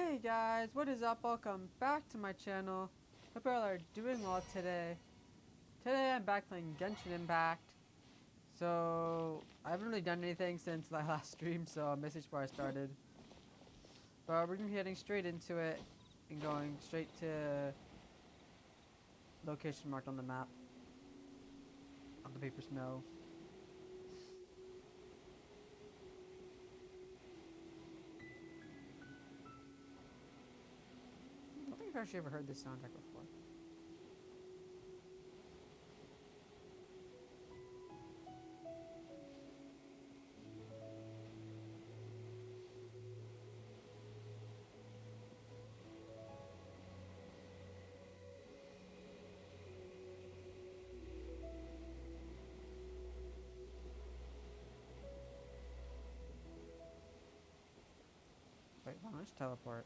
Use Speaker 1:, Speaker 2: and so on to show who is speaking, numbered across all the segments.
Speaker 1: Hey guys, what is up? Welcome back to my channel. Hope you all are doing well today. Today I'm back playing Genshin Impact. So, I haven't really done anything since my last stream, so I missed where I started. But we're going to be heading straight into it and going straight to location marked on the map. On the paper snow. I don't think I've actually ever heard this soundtrack before. Wait, why don't I just teleport?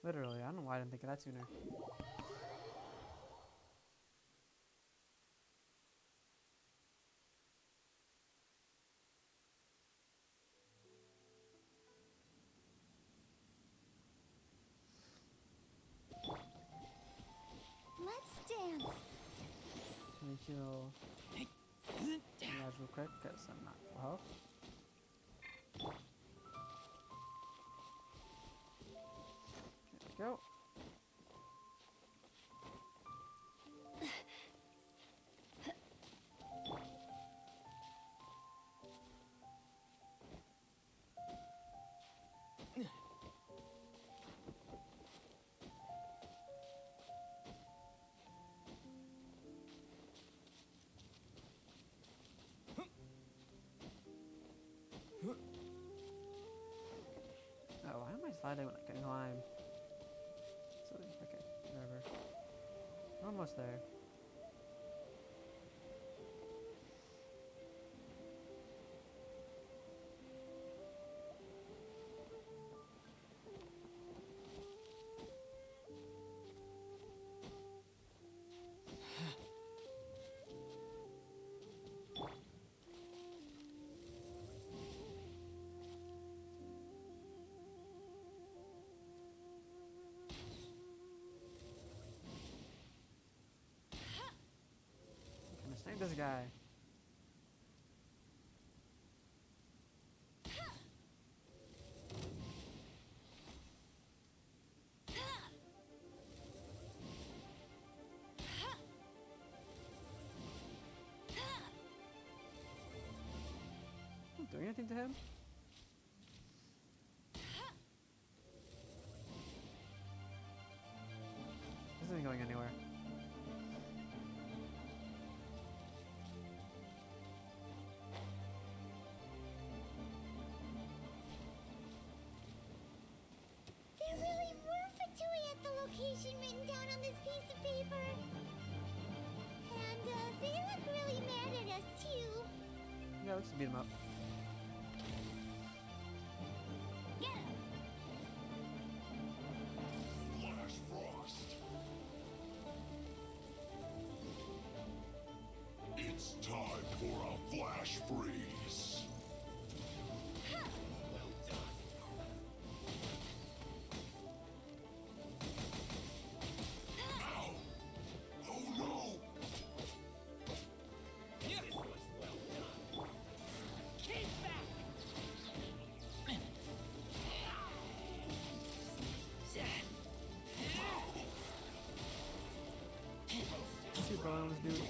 Speaker 1: Literally, I don't know why I didn't think of that sooner.
Speaker 2: Let's dance.
Speaker 1: Let me heal guys real quick because I'm not full health. There we go. Oh, why am I sliding when I can climb? Silly. Okay, whatever. We're almost there. I'm gonna snag this guy. Not doing anything to him? This isn't going anywhere.
Speaker 2: There really were Fatui at the location written down on this piece of paper. And they look really mad at us too.
Speaker 1: Yeah, let's beat him up.
Speaker 2: Get him!
Speaker 3: Flash Frost. It's time for a flash freeze. Well done. Ow! Oh no! This was well done. Keep back!
Speaker 1: Super on this dude.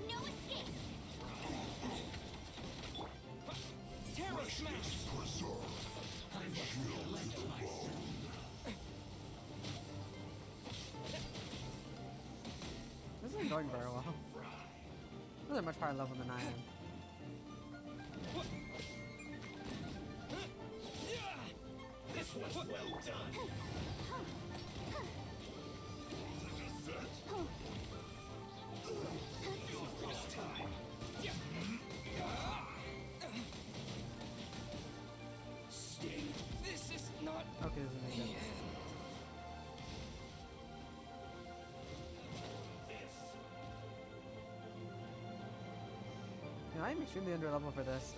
Speaker 2: No escape!
Speaker 3: Terror smash! Preserve and shield to the bone.
Speaker 1: This isn't going very well. They're a much higher level than I am.
Speaker 3: This was well done. This time. Sting
Speaker 1: know, I'm extremely under level for this.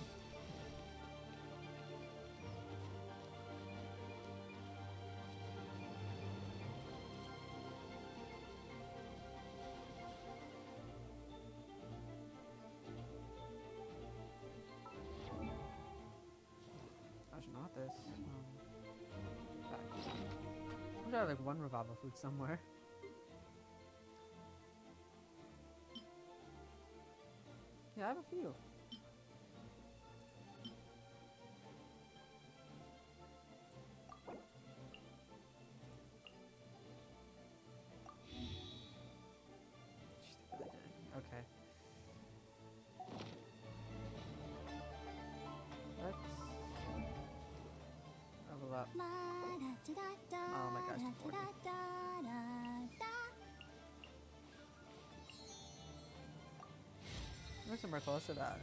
Speaker 1: Actually, not this. Back. I'm sure I have like one revival food somewhere. Yeah, I have a few. Okay. Let's level up. Oh my gosh, 40. We're somewhere close to that.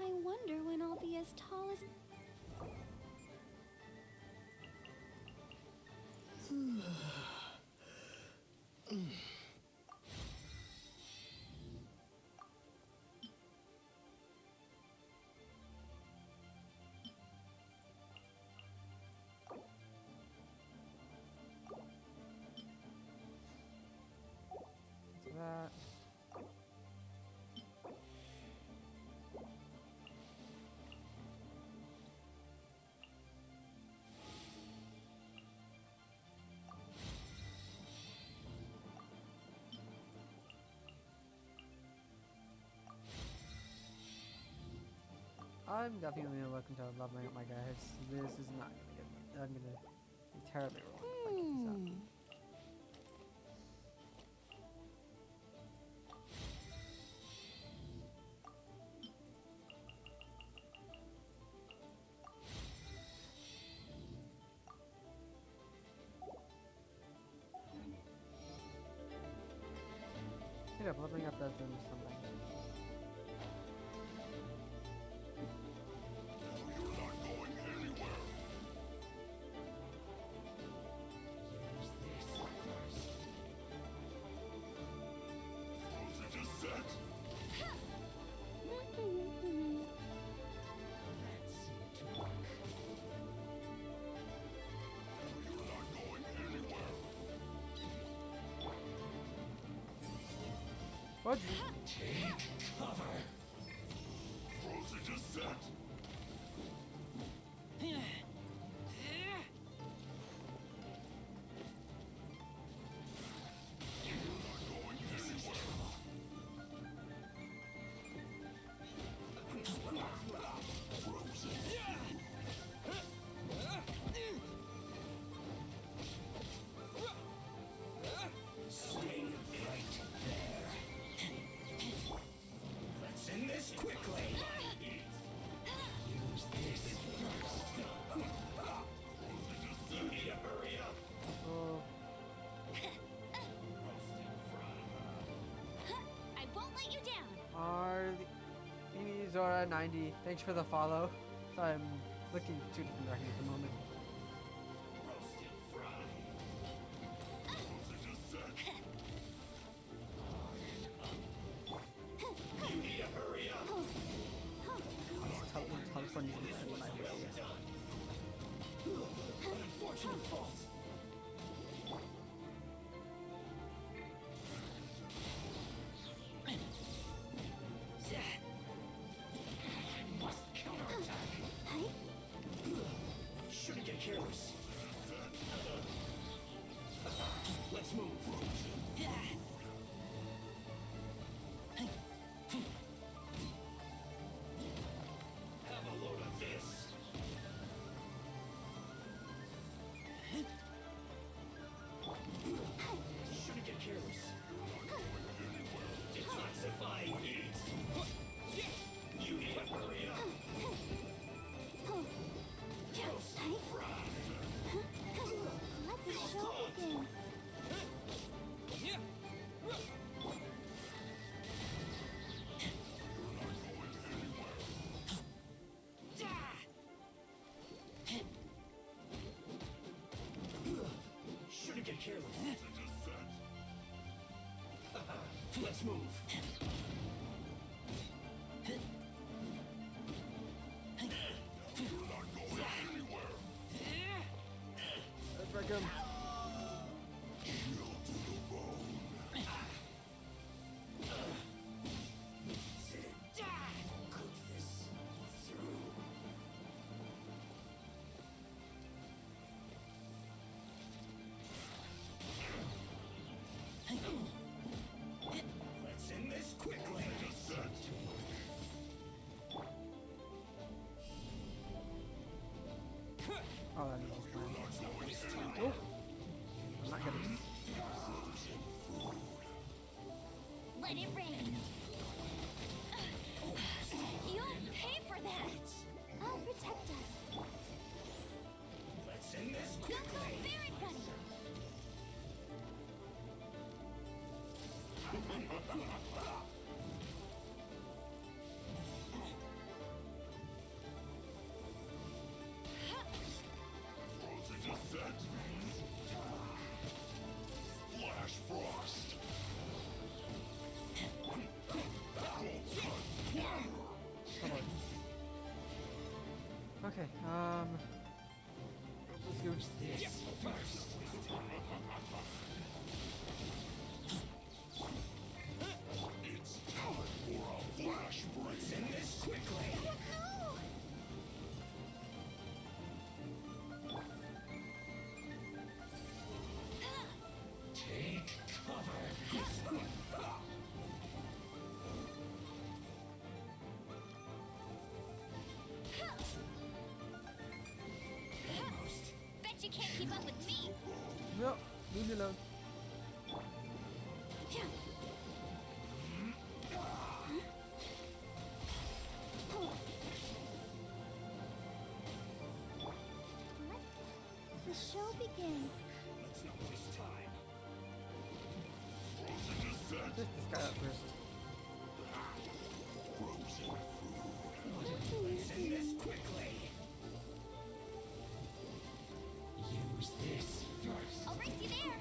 Speaker 2: I wonder when I'll be as tall as...
Speaker 1: So that. I'm definitely looking to leveling up my guys. This is not gonna get me. I'm gonna be terribly wrong if I keep this up. Yeah, leveling up does do something.
Speaker 3: You're not going anywhere. Use this first. Close it is set. Let's see it work. You're not going anywhere.
Speaker 1: What?
Speaker 3: Take cover. Close it is set. Stay right there. Let's end this quickly. Use this first. You need to hurry up.
Speaker 1: Oh,
Speaker 3: Roasted fry.
Speaker 2: I won't let you down.
Speaker 1: Zora90, thanks for the follow. Sorry, I'm looking two different directions at the moment.
Speaker 3: Roasted fry. Close it is set. You need to hurry up.
Speaker 1: Telephone you can my way.
Speaker 3: Unfortunate fault. I must counterattack. Shouldn't get Let's move. You're not going anywhere.
Speaker 1: Let's wreck him.
Speaker 3: Chill to the bone. Cook this through. Let's end this quickly.
Speaker 1: Oh, that was fine. Oh, I'm not gonna.
Speaker 2: Let it rain. You'll pay for that. I'll protect us.
Speaker 3: Let's end this
Speaker 2: Go,
Speaker 3: quickly.
Speaker 2: Barret Bunny.
Speaker 3: Frozen descent. Flash frost.
Speaker 1: Come on. Okay, let's go.
Speaker 3: This first. It's time for a flash break. Let's end this quickly. Take cover.
Speaker 2: Bet you can't keep up with me.
Speaker 1: No, leave me alone.
Speaker 2: Let the show begin.
Speaker 3: Let's not waste time. Frozen descent.
Speaker 1: Just this guy up first.
Speaker 3: Frozen food. Let's end this quickly. Use this first.
Speaker 2: I'll race you there.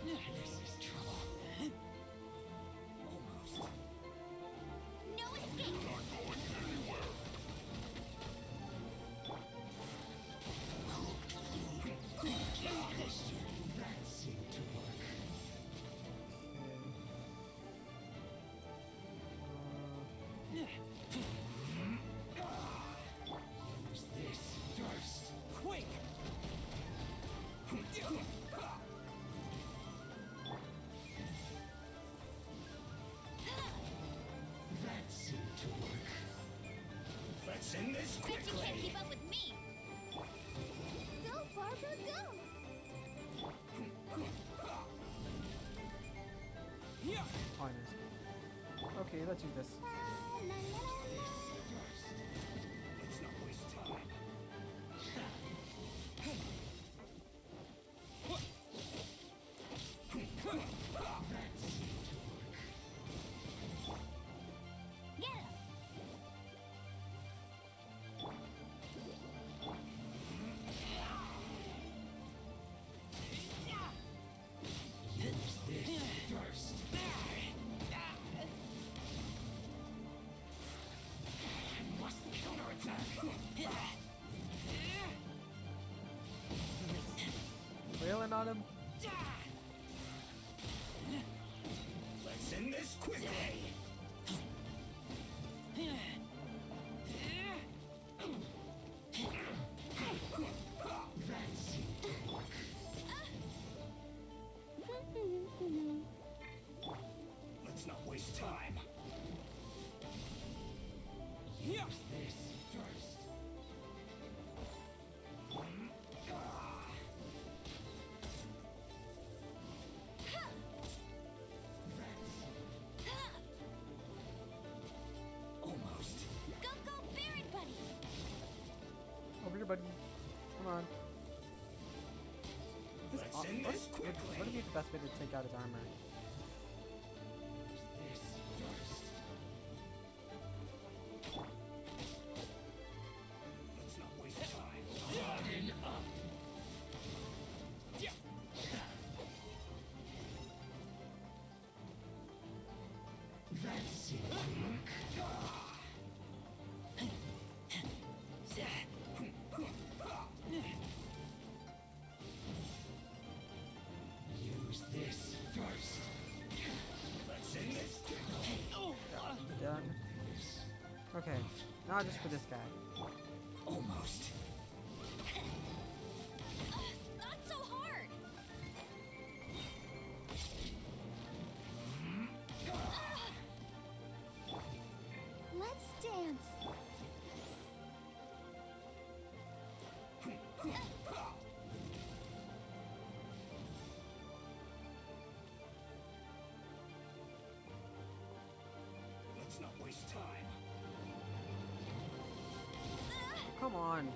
Speaker 3: This is trouble. Almost.
Speaker 2: No escape.
Speaker 3: Not going anywhere. That seemed to work. Use this first. Quick! That seemed to work. Let's end this
Speaker 2: Bet you can't
Speaker 3: quickly.
Speaker 2: keep up with me. Go, Barbara, go.
Speaker 1: Honest. Okay, let's use this.
Speaker 3: Let's not waste time.
Speaker 2: Get him.
Speaker 3: Use this first. I must counterattack.
Speaker 1: Wailing on him.
Speaker 3: Let's end this quickly. That seemed to work. Let's not waste time. Use this first. Almost.
Speaker 2: Go, go, Barret Bunny.
Speaker 1: Over here, buddy. Come on.
Speaker 3: Let's end this quickly.
Speaker 1: What would be the best way to take out his armor?
Speaker 3: This first. Let's not waste time. Harden up.
Speaker 1: Not just for this guy.
Speaker 3: Almost.
Speaker 2: Not so hard. Let's dance.
Speaker 3: Let's not waste time.
Speaker 1: Come on.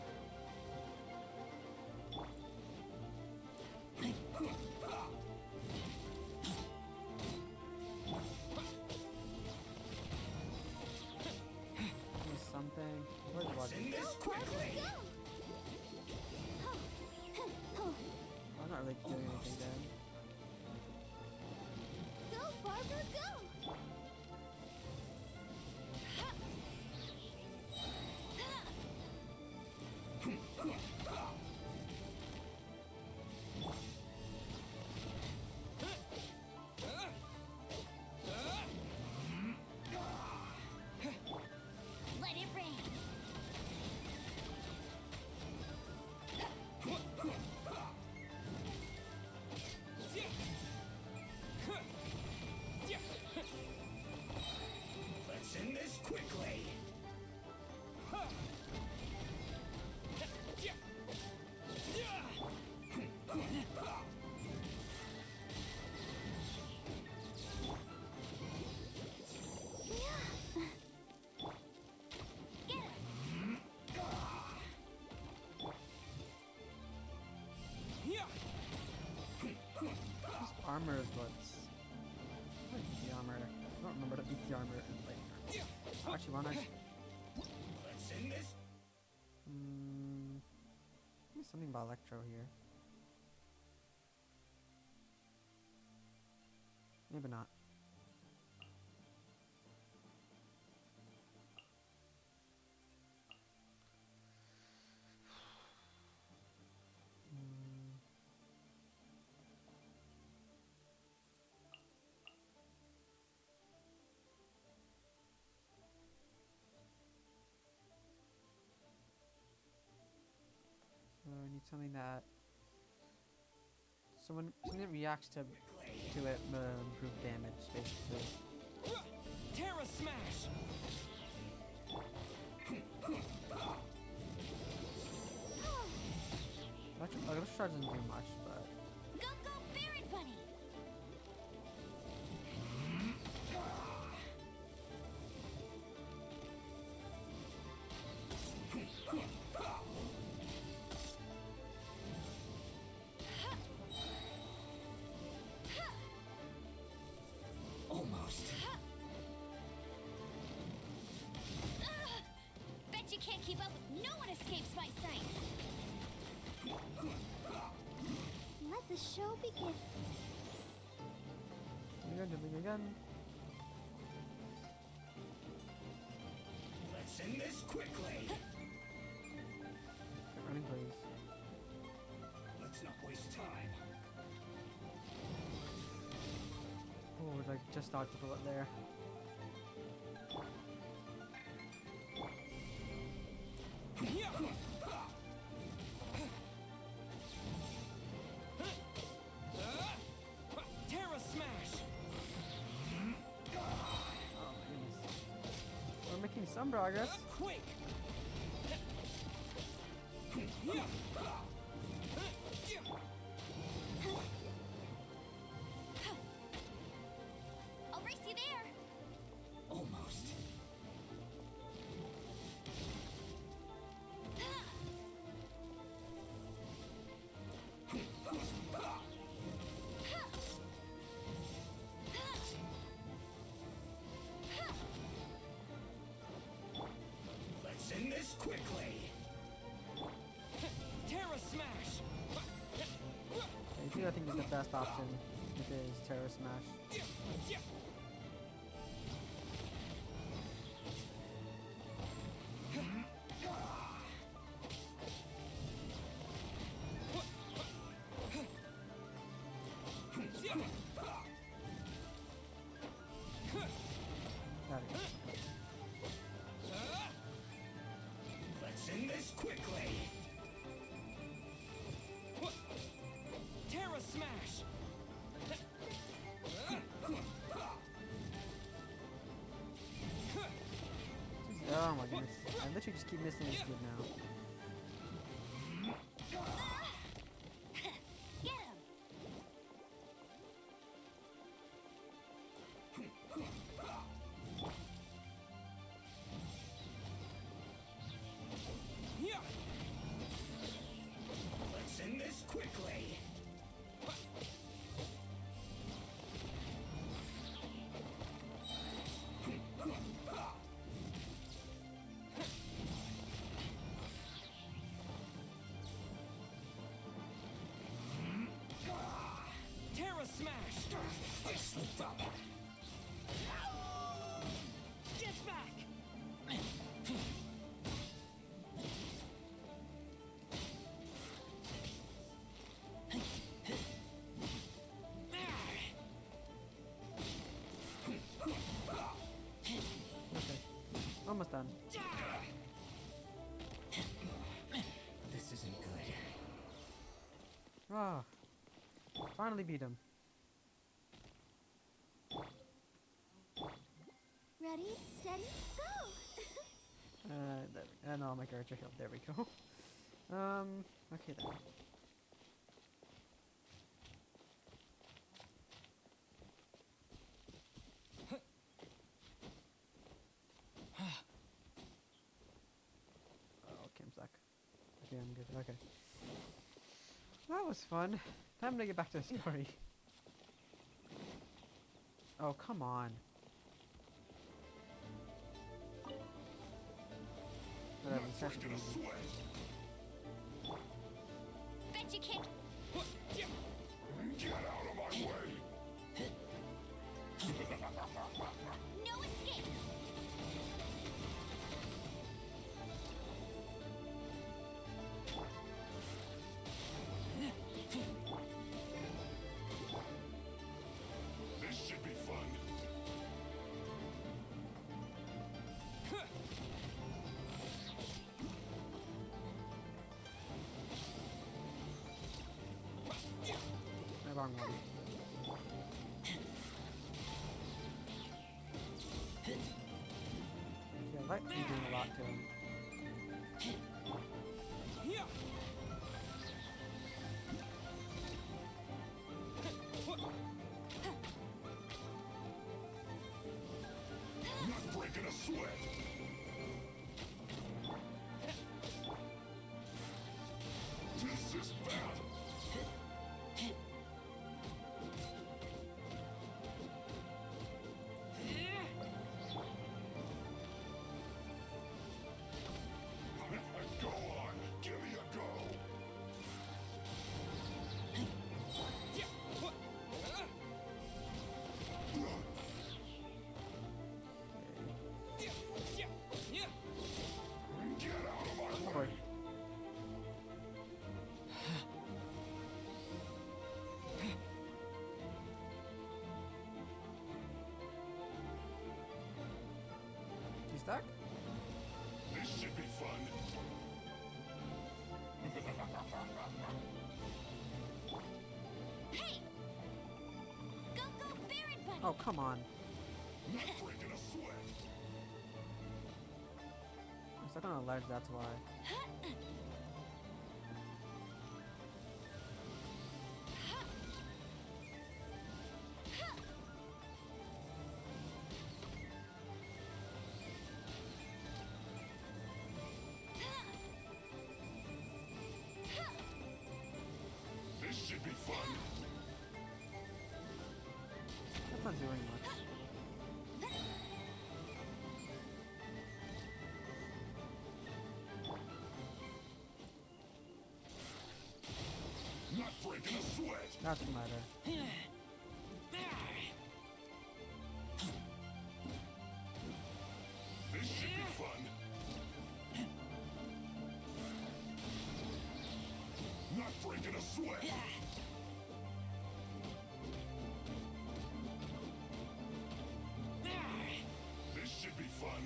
Speaker 1: Give me something. Where's
Speaker 3: Let's
Speaker 1: Roger?
Speaker 3: end this quickly.
Speaker 1: I'm not really doing anything then.
Speaker 2: Go, Barbara, go! Let it rain.
Speaker 3: Let's end this quickly.
Speaker 2: Get him.
Speaker 1: This armor is what's. What is the armor? I don't remember to beat the armor in like. Actually, why not?
Speaker 3: Let's end this.
Speaker 1: Give me something about Electro here. Maybe not. So I need something that something that reacts to it improve damage basically.
Speaker 3: Terra smash.
Speaker 1: Electro Charge doesn't do much, but
Speaker 2: Go, go, Baron Bunny!
Speaker 3: Almost.
Speaker 2: Bet you can't keep up. No one escapes my sight. Let the show begin.
Speaker 1: again.
Speaker 3: Let's end this quickly.
Speaker 1: Keep running, please.
Speaker 3: Let's not waste time.
Speaker 1: Oh, like just dodged a bullet there.
Speaker 3: Terra smash.
Speaker 1: Oh my goodness. We're making some progress.
Speaker 3: Quick.
Speaker 2: I'll race you there.
Speaker 3: Almost. Let's end this quickly. Terra smash.
Speaker 1: I think is the best option with his Terror Smash. Got it.
Speaker 3: quickly. Terra smash.
Speaker 1: Oh my goodness. I literally just keep missing this kid now.
Speaker 2: Get him!
Speaker 3: Yeah. Let's end this quickly. Terra smash. I slipped up. Get back.
Speaker 1: Okay. Almost done.
Speaker 3: This isn't good.
Speaker 1: Oh. Finally beat him.
Speaker 2: Ready, steady, go!
Speaker 1: No, my character healed. There we go. Okay then. Oh, okay, I'm stuck. Okay, I'm good. Okay. That was fun. Time to get back to the story. Oh, come on. Whatever, it's actually easy.
Speaker 2: Bet you can't.
Speaker 3: Get out of my way.
Speaker 2: No escape!
Speaker 3: This should be fun.
Speaker 1: The wrong one. Yeah, lightning doing a lot to him.
Speaker 3: Yeah. Not breaking a sweat. This is bad. Go on, give me a go. Get out of my
Speaker 1: Oh
Speaker 3: way.
Speaker 1: boy. You stuck?
Speaker 3: This should be fun.
Speaker 2: Hey! Go, go, Barret Bunny!
Speaker 1: Oh, come on.
Speaker 3: Not breaking a sweat.
Speaker 1: I'm stuck on a ledge, that's why.
Speaker 3: This should be fun.
Speaker 1: That's not doing much.
Speaker 3: Not breaking a sweat.
Speaker 1: Doesn't matter.
Speaker 3: This should be fun. Not breaking a sweat. This should be fun.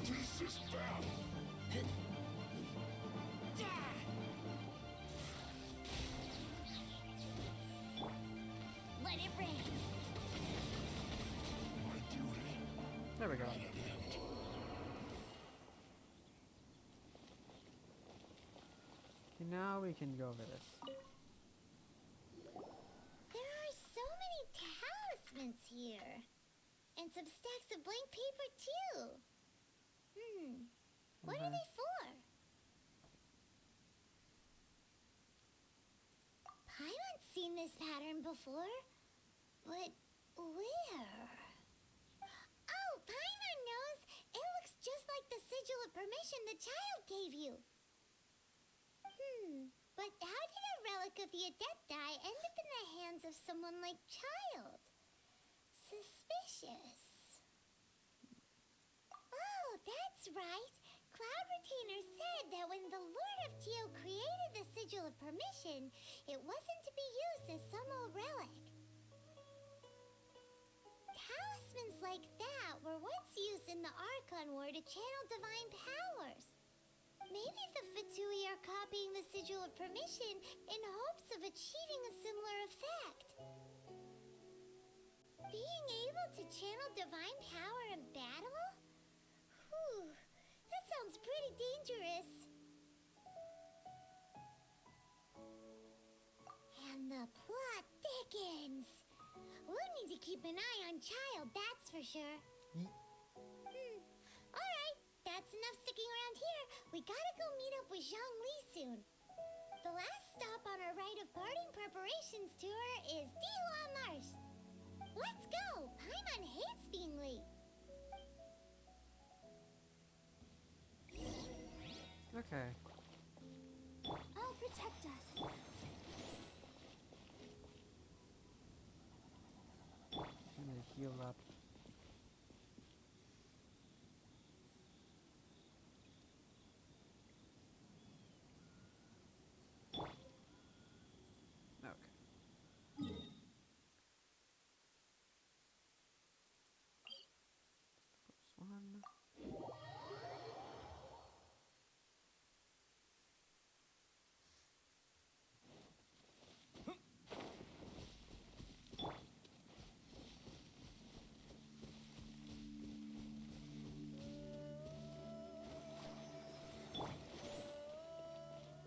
Speaker 3: This is bad.
Speaker 1: There we go. Okay, now we can go over this.
Speaker 2: There are so many talismans here. And some stacks of blank paper, too. What are they for? Paimon's seen this pattern before. But where? Oh, Paimon knows. It looks just like the sigil of permission the child gave you. But how did a relic of the Adepti end up in the hands of someone like Child? Suspicious. Oh, that's right. Cloud Retainer said that when the Lord of Geo created the Sigil of Permission, it wasn't to be used as some old relic. Talismans like that were once used in the Archon War to channel divine powers. Maybe the Fatui are copying the Sigil of Permission in hopes of achieving a similar effect. Being able to channel divine power in battle? Whew, that sounds pretty dangerous. And the plot thickens. We'll need to keep an eye on Child, that's for sure. Alright, that's enough sticking around here. We gotta go meet up with Zhongli soon. The last stop on our rite of parting preparations tour is Dihua Marsh. Let's go! Paimon hates being late.
Speaker 1: Okay.
Speaker 2: I'll protect us.
Speaker 1: I'm gonna heal up. Okay. First one.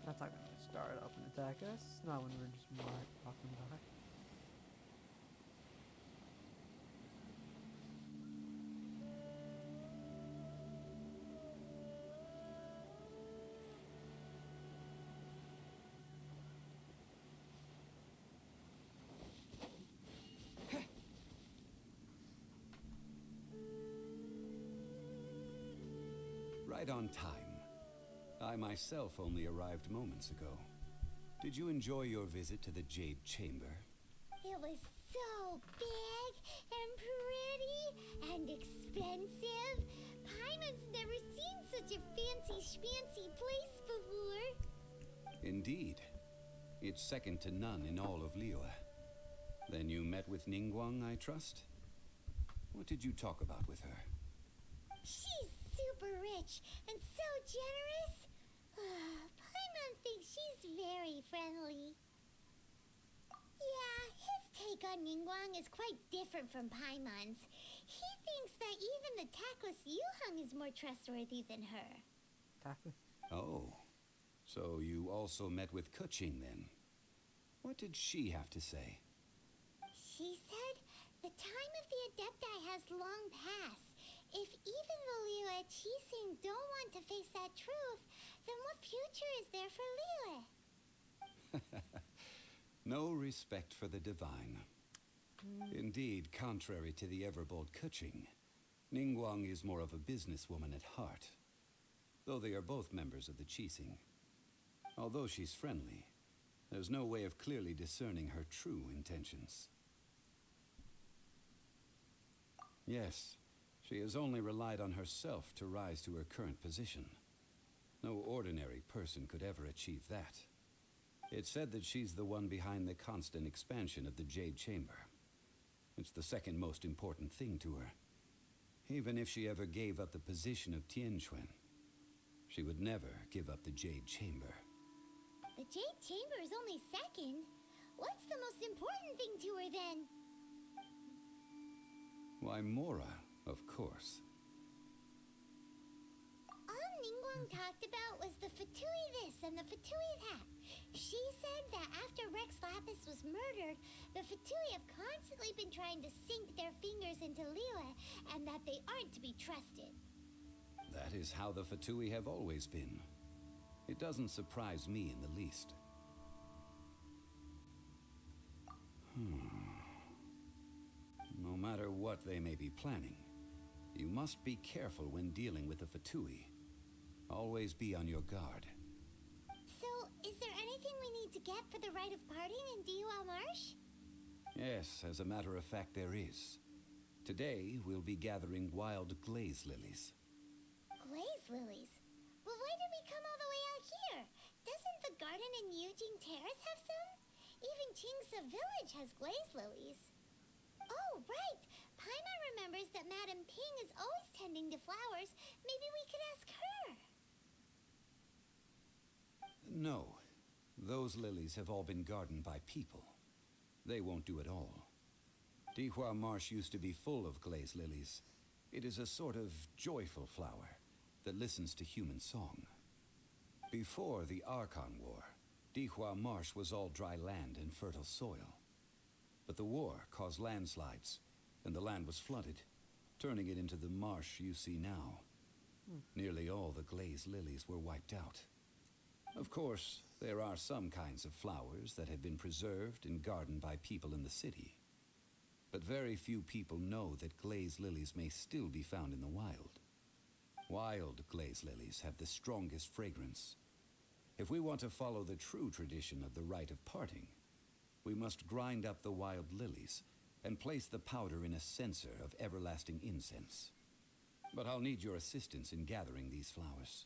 Speaker 1: That's not gonna start up and attack us. Not when we're just more talking about it.
Speaker 3: Right on time. I myself only arrived moments ago. Did you enjoy your visit to the Jade Chamber?
Speaker 2: It was so big and pretty and expensive. Paimon's never seen such a fancy schmancy place before.
Speaker 3: Indeed. It's second to none in all of Liyue. Then you met with Ningguang, I trust? What did you talk about with her?
Speaker 2: She's super rich and so generous. Paimon thinks she's very friendly. Yeah, his take on Ningguang is quite different from Paimon's. He thinks that even the tactless Yuheng is more trustworthy than her.
Speaker 1: Tackless.
Speaker 3: Oh. So you also met with Keqing then? What did she have to say?
Speaker 2: She said the time of the Adepti has long passed. If even the Liyue Qixing don't want to face that truth, then what future is there for Liyue?
Speaker 3: No respect for the divine. Indeed, contrary to the ever-bold Keqing, Ningguang is more of a businesswoman at heart. Though they are both members of the Qixing. Although she's friendly, there's no way of clearly discerning her true intentions. Yes, she has only relied on herself to rise to her current position. No ordinary person could ever achieve that. It's said that she's the one behind the constant expansion of the Jade Chamber. It's the second most important thing to her. Even if she ever gave up the position of Tianquan, she would never give up the Jade Chamber.
Speaker 2: The Jade Chamber is only second. What's the most important thing to her then?
Speaker 3: Why, Mora, of course.
Speaker 2: Wong talked about was the Fatui this and the Fatui that. She said that after Rex Lapis was murdered, the Fatui have constantly been trying to sink their fingers into Liyue, and that they aren't to be trusted.
Speaker 3: That is how the Fatui have always been. It doesn't surprise me in the least. No matter what they may be planning, you must be careful when dealing with the Fatui. Always be on your guard.
Speaker 2: So, is there anything we need to get for the rite of parting in Diwa Marsh?
Speaker 3: Yes, as a matter of fact, there is. Today, we'll be gathering wild glaze lilies.
Speaker 2: Glaze lilies? Well, why did we come all the way out here? Doesn't the garden in Yujing Terrace have some? Even Qingsa Village has glaze lilies. Oh, right! Paimon remembers that Madame Ping is always tending to flowers. Maybe we could ask her.
Speaker 3: No. Those lilies have all been gardened by people. They won't do it all. Dihua Marsh used to be full of glaze lilies. It is a sort of joyful flower that listens to human song. Before the Archon War, Dihua Marsh was all dry land and fertile soil. But the war caused landslides, and the land was flooded, turning it into the marsh you see now. Nearly all the glaze lilies were wiped out. Of course, there are some kinds of flowers that have been preserved and gardened by people in the city. But very few people know that glaze lilies may still be found in the wild. Wild glaze lilies have the strongest fragrance. If we want to follow the true tradition of the rite of parting, we must grind up the wild lilies and place the powder in a censer of everlasting incense. But I'll need your assistance in gathering these flowers.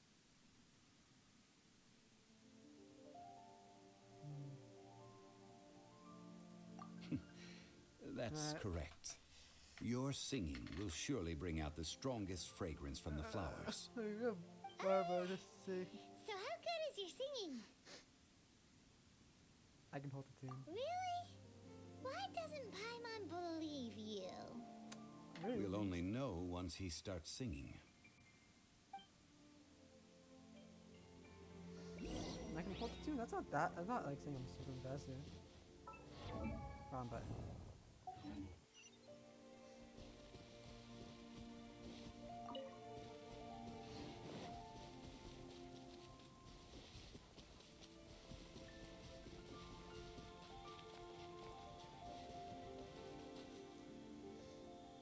Speaker 3: That's correct. Your singing will surely bring out the strongest fragrance from the flowers.
Speaker 1: Barbara, just see.
Speaker 2: So how good is your singing?
Speaker 1: I can hold the tune.
Speaker 2: Really? Why doesn't Paimon believe you?
Speaker 1: Really?
Speaker 3: We'll only know once he starts singing.
Speaker 1: I can hold the tune. That's not that. I'm not like saying I'm super impressive. Wrong button.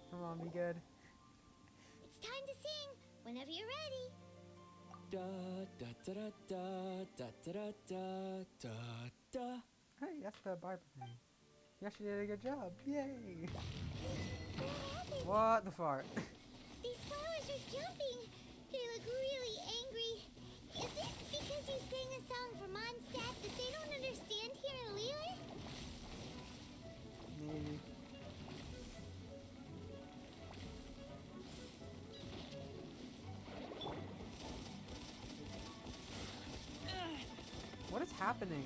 Speaker 1: Come on, be good.
Speaker 2: It's time to sing. Whenever you're ready.
Speaker 4: Da da da da da da da da da da.
Speaker 1: Hey, that's the Barbara thing. You actually did a good job. Yay! What the fart?
Speaker 2: These flowers are jumping. They look really angry. Is it because you sang a song for Mondstadt that they don't understand here in Liyue?
Speaker 1: Maybe. What is happening?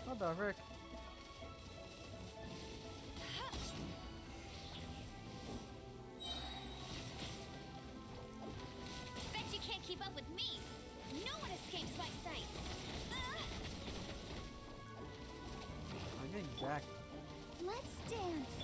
Speaker 1: What the frick?
Speaker 2: Bet you can't keep up with me. No one escapes my sight.
Speaker 1: I'm getting jacked.
Speaker 2: Let's dance.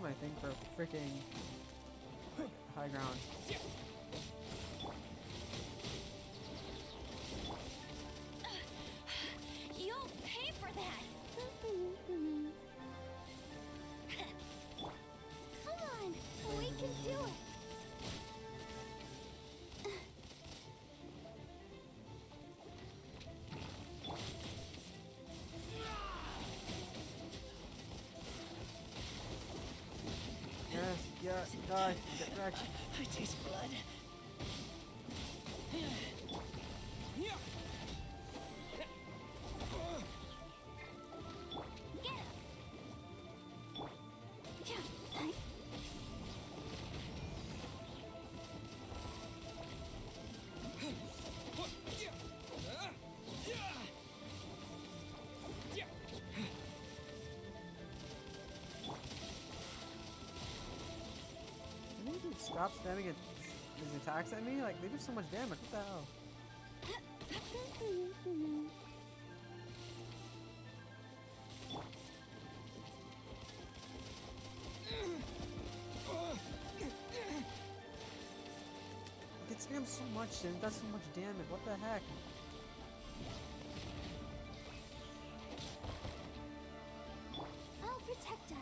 Speaker 1: my thing for freaking high ground.
Speaker 2: You'll pay for that! Come on, we can do it!
Speaker 1: Yes, yeah, die, get wrecked.
Speaker 4: I taste blood.
Speaker 2: Get him!
Speaker 1: Can he stop spamming his attacks at me? Like, they do so much damage. What the hell? It spams so much and it does so much damage. What the heck?
Speaker 2: I'll protect us.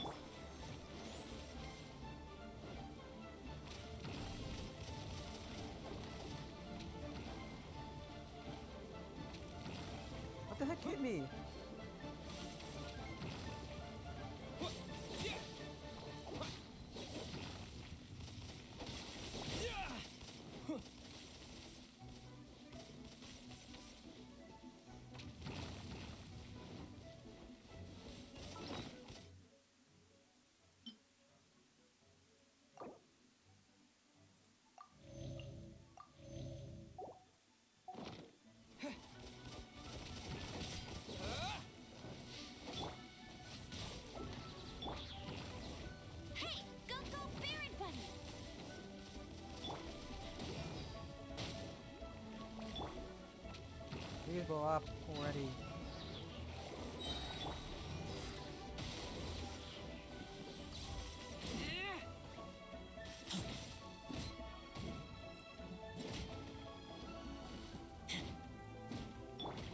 Speaker 1: What the heck hit me?
Speaker 2: Hey, go Baron Bunny!
Speaker 1: Please blow up already.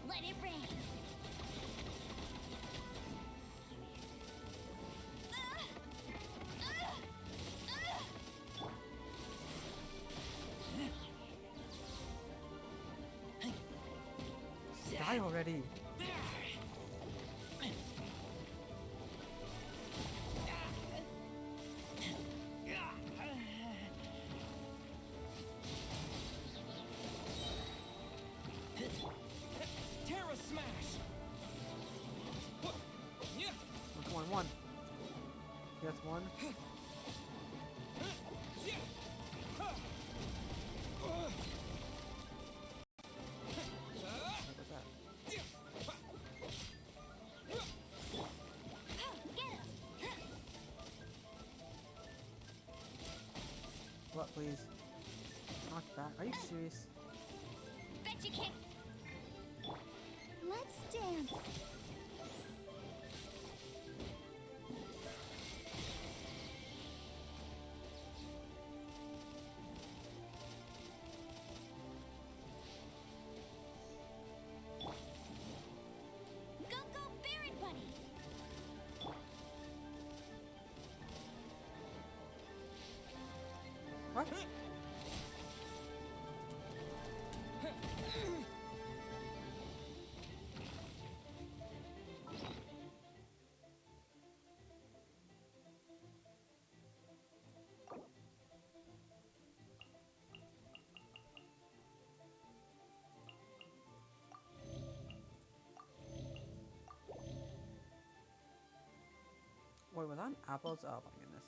Speaker 2: Let it rain!
Speaker 1: Die already.
Speaker 4: Terra Smash!
Speaker 1: Come on, one. That's one. Look at that.
Speaker 2: Get him!
Speaker 1: What, please? Knock back. Are you serious?
Speaker 2: Bet you can't. Let's dance. Go Baron Bunny.
Speaker 1: What? Wait, was that an apples? Oh my goodness.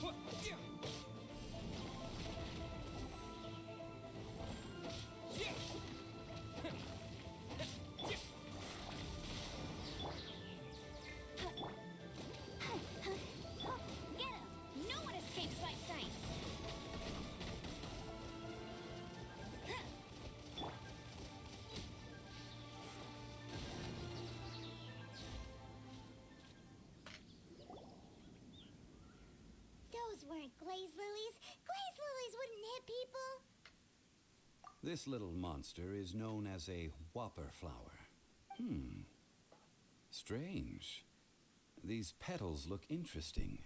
Speaker 2: Get him! No one escapes my sights. Those weren't glaze lilies. Glaze lilies wouldn't hit people.
Speaker 3: This little monster is known as a whopper flower. Strange. These petals look interesting.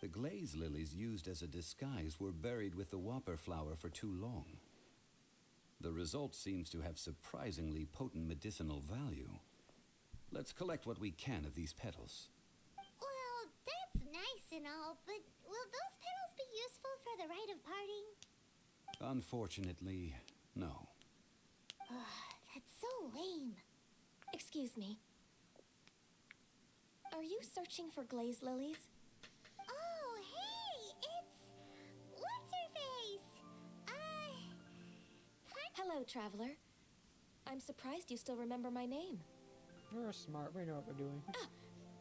Speaker 3: The glaze lilies used as a disguise were buried with the whopper flower for too long. The result seems to have surprisingly potent medicinal value. Let's collect what we can of these petals.
Speaker 2: Well, that's nice and all, but will those petals be useful for the rite of parting?
Speaker 3: Unfortunately, no.
Speaker 2: That's so lame.
Speaker 5: Excuse me. Are you searching for glaze lilies?
Speaker 2: Oh, hey, it's... What's-her-face?
Speaker 5: Hello, traveler. I'm surprised you still remember my name.
Speaker 1: We're smart. We know what we're doing.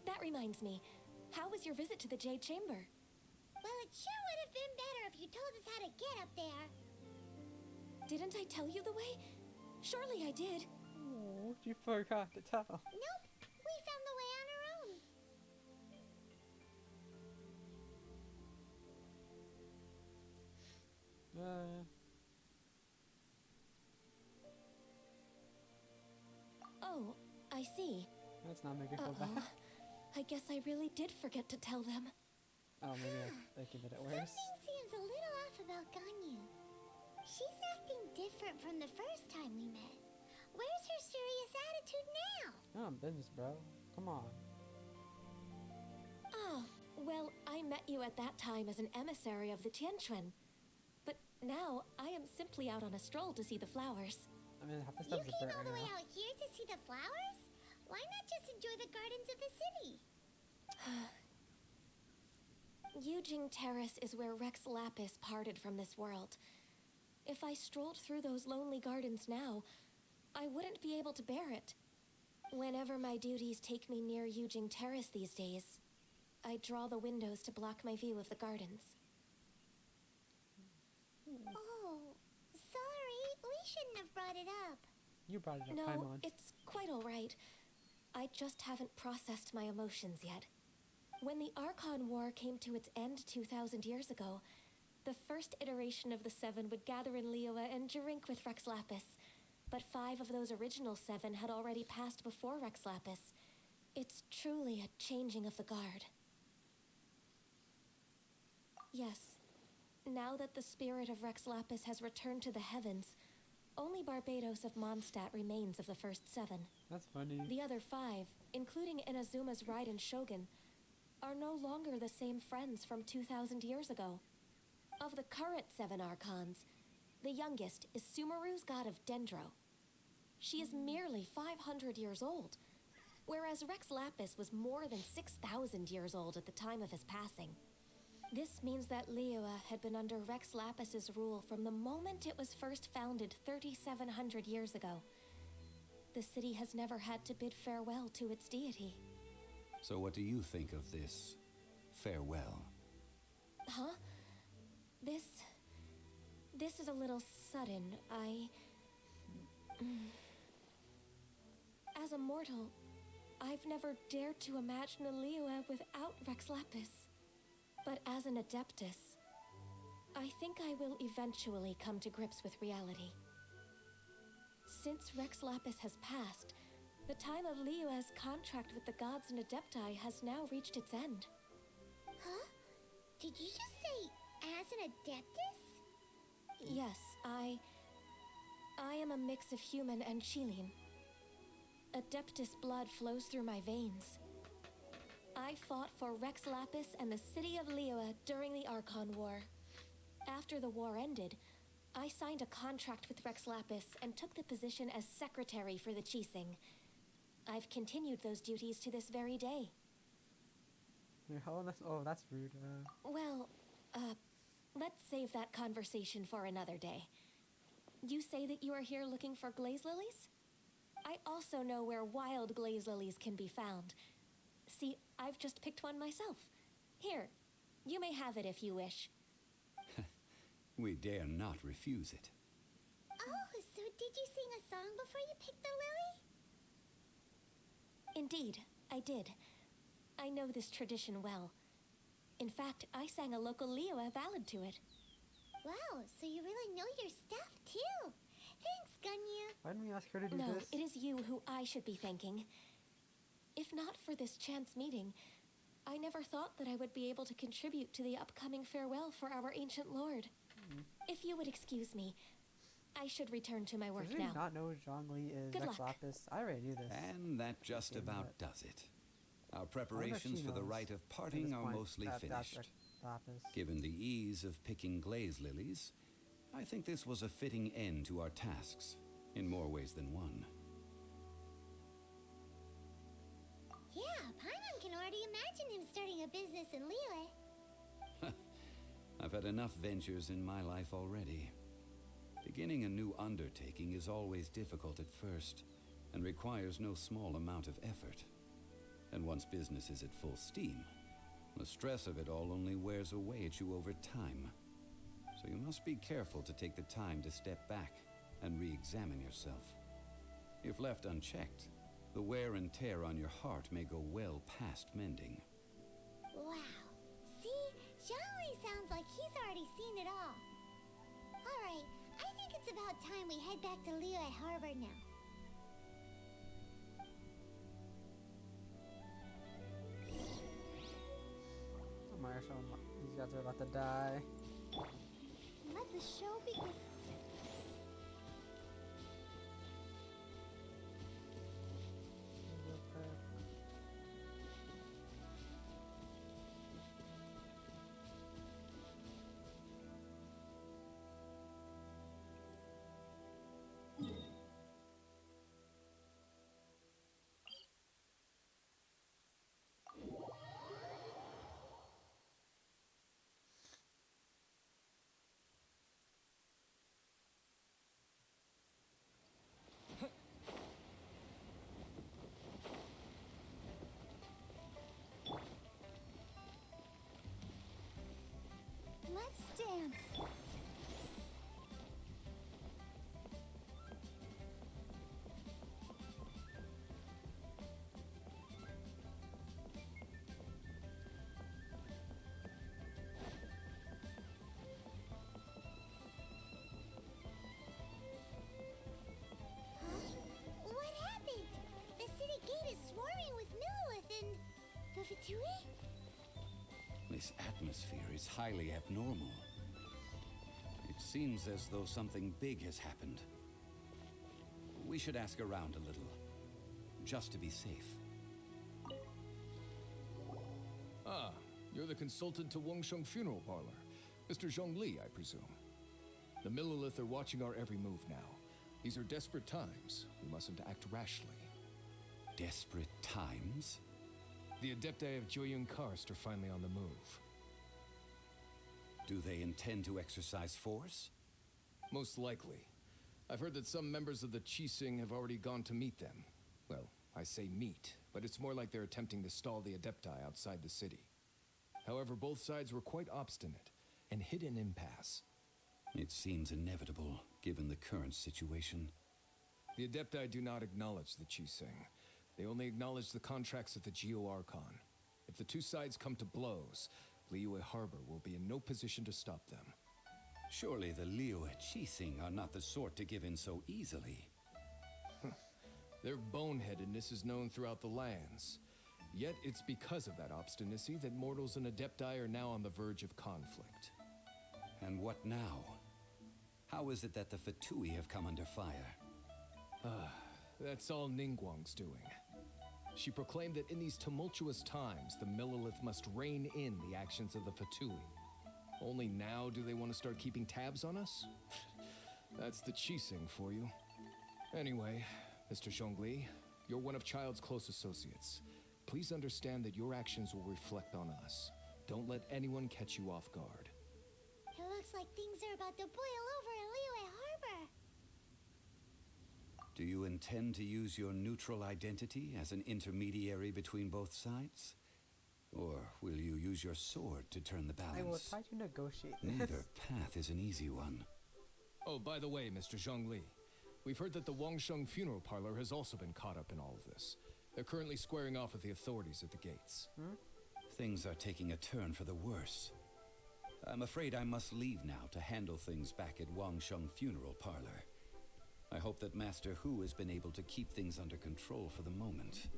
Speaker 5: That reminds me. How was your visit to the Jade Chamber?
Speaker 2: Well, it sure would have been better if you told us how to get up there.
Speaker 5: Didn't I tell you the way? Surely I did.
Speaker 1: Oh, you forgot to tell.
Speaker 2: Nope, we found the way on our own.
Speaker 5: Oh, I see.
Speaker 1: Let's not make it go
Speaker 5: Uh-oh.
Speaker 1: back.
Speaker 5: I guess I really did forget to tell them.
Speaker 1: Oh, maybe I'm thinking that it worse.
Speaker 2: Something seems a little off about Ganyu. She's acting different from the first time we met. Where's her serious attitude now?
Speaker 1: Oh, business, bro. Come on.
Speaker 5: Oh, well, I met you at that time as an emissary of the Tianquan. But now I am simply out on a stroll to see the flowers.
Speaker 1: I mean, half the
Speaker 2: You
Speaker 1: stuff's a
Speaker 2: came
Speaker 1: dirt
Speaker 2: all the
Speaker 1: right
Speaker 2: way
Speaker 1: now.
Speaker 2: out here to see the flowers? Why not just enjoy the gardens of the city?
Speaker 5: Yujing Terrace is where Rex Lapis parted from this world. If I strolled through those lonely gardens now, I wouldn't be able to bear it. Whenever my duties take me near Yujing Terrace these days, I draw the windows to block my view of the gardens.
Speaker 2: Oh, sorry. We shouldn't have brought it up.
Speaker 1: You brought it up,
Speaker 5: No,
Speaker 1: Paimon.
Speaker 5: it's quite all right. I just haven't processed my emotions yet. When the Archon War came to its end 2,000 years ago, the first iteration of the Seven would gather in Liyue and drink with Rex Lapis. But 5 of those original 7 had already passed before Rex Lapis. It's truly a changing of the guard. Yes, now that the spirit of Rex Lapis has returned to the heavens, only Barbados of Mondstadt remains of the first 7.
Speaker 1: That's funny.
Speaker 5: The other 5, including Inazuma's Raiden Shogun, are no longer the same friends from 2,000 years ago. Of the current 7 Archons, the youngest is Sumeru's god of Dendro. She is merely 500 years old, whereas Rex Lapis was more than 6,000 years old at the time of his passing. This means that Liyue had been under Rex Lapis's rule from the moment it was first founded 3,700 years ago. The city has never had to bid farewell to its deity.
Speaker 3: So what do you think of this farewell?
Speaker 5: Huh? This is a little sudden. As a mortal, I've never dared to imagine a Liyue without Rex Lapis. But as an Adeptus, I think I will eventually come to grips with reality. Since Rex Lapis has passed, the time of Liyue's contract with the gods and Adepti has now reached its end.
Speaker 2: Huh? Did you just say, as an Adeptus?
Speaker 5: Yes, I am a mix of human and Qilin. Adeptus blood flows through my veins. I fought for Rex Lapis and the city of Liyue during the Archon War. After the war ended, I signed a contract with Rex Lapis and took the position as secretary for the Qixing. I've continued those duties to this very day.
Speaker 1: Oh, that's rude.
Speaker 5: Well, let's save that conversation for another day. You say that you are here looking for glaze lilies? I also know where wild glaze lilies can be found. See, I've just picked one myself. Here, you may have it if you wish.
Speaker 3: We dare not refuse it.
Speaker 2: Oh, so did you sing a song before you picked the lily?
Speaker 5: Indeed, I did. I know this tradition well. In fact, I sang a local Liyue ballad to it.
Speaker 2: Wow, so you really know your stuff, too. Thanks, Gunya.
Speaker 1: Why didn't we ask her to do
Speaker 5: No,
Speaker 1: this?
Speaker 5: it is you who I should be thanking. If not for this chance meeting, I never thought that I would be able to contribute to the upcoming farewell for our ancient lord. If you would excuse me, I should return to my work
Speaker 1: Did you
Speaker 5: now.
Speaker 1: not know Zhongli is
Speaker 5: Good
Speaker 1: Next
Speaker 5: luck.
Speaker 1: Lapis? I already knew this.
Speaker 3: And that just
Speaker 1: Okay,
Speaker 3: about
Speaker 1: but-
Speaker 3: does it. Our preparations
Speaker 1: she
Speaker 3: for the
Speaker 1: knows
Speaker 3: rite of
Speaker 1: at
Speaker 3: parting
Speaker 1: this
Speaker 3: are
Speaker 1: point
Speaker 3: mostly
Speaker 1: that that's
Speaker 3: finished.
Speaker 1: Lapis.
Speaker 3: Given the ease of picking glaze lilies, I think this was a fitting end to our tasks, in more ways than one.
Speaker 2: Yeah, Paimon can already imagine him starting a business in Liyue.
Speaker 3: I've had enough ventures in my life already. Beginning a new undertaking is always difficult at first, and requires no small amount of effort. And once business is at full steam, the stress of it all only wears away at you over time. So you must be careful to take the time to step back and re-examine yourself. If left unchecked, the wear and tear on your heart may go well past mending.
Speaker 2: Wow. See? Zhongli sounds like he's already seen it all. Alright, I think it's about time we head back to Liyue Harbor now.
Speaker 1: Oh my gosh, these guys are about to die.
Speaker 2: Let the show begin. Let's dance. What happened? The city gate is swarming with Millilith and the Fatui?
Speaker 3: This atmosphere is highly abnormal. It seems as though something big has happened. We should ask around a little, just to be safe.
Speaker 4: Ah, you're the consultant to Wangsheng Funeral Parlor. Mr. Zhongli, I presume. The Millilith are watching our every move now. These are desperate times. We mustn't act rashly.
Speaker 3: Desperate times?
Speaker 4: The Adepti of Joyun Karst are finally on the move.
Speaker 3: Do they intend to exercise force?
Speaker 4: Most likely. I've heard that some members of the Qixing have already gone to meet them. Well, I say meet, but it's more like they're attempting to stall the Adepti outside the city. However, both sides were quite obstinate and hit an impasse.
Speaker 3: It seems inevitable, given the current situation.
Speaker 4: The Adepti do not acknowledge the Qixing. They only acknowledge the contracts of the Geo-Archon. If the two sides come to blows, Liyue Harbor will be in no position to stop them.
Speaker 3: Surely the Liyue Qixing are not the sort to give in so easily.
Speaker 4: Their boneheadedness is known throughout the lands. Yet it's because of that obstinacy that mortals and Adepti are now on the verge of conflict.
Speaker 3: And what now? How is it that the Fatui have come under fire?
Speaker 4: That's all Ningguang's doing. She proclaimed that in these tumultuous times, the Millilith must rein in the actions of the Fatui. Only now do they want to start keeping tabs on us? That's the Qixing for you. Anyway, Mr. Zhongli, you're one of Child's close associates. Please understand that your actions will reflect on us. Don't let anyone catch you off guard.
Speaker 2: It looks like things are about to boil over in Liyue Harbor.
Speaker 3: Do you intend to use your neutral identity as an intermediary between both sides? Or will you use your sword to turn the balance?
Speaker 1: I will try to negotiate this.
Speaker 3: Neither path is an easy one.
Speaker 4: Oh, by the way, Mr. Zhongli, we've heard that the Wangsheng Funeral Parlor has also been caught up in all of this. They're currently squaring off with the authorities at the gates.
Speaker 3: Things are taking a turn for the worse. I'm afraid I must leave now to handle things back at Wangsheng Funeral Parlor. I hope that Master Hu has been able to keep things under control for the moment.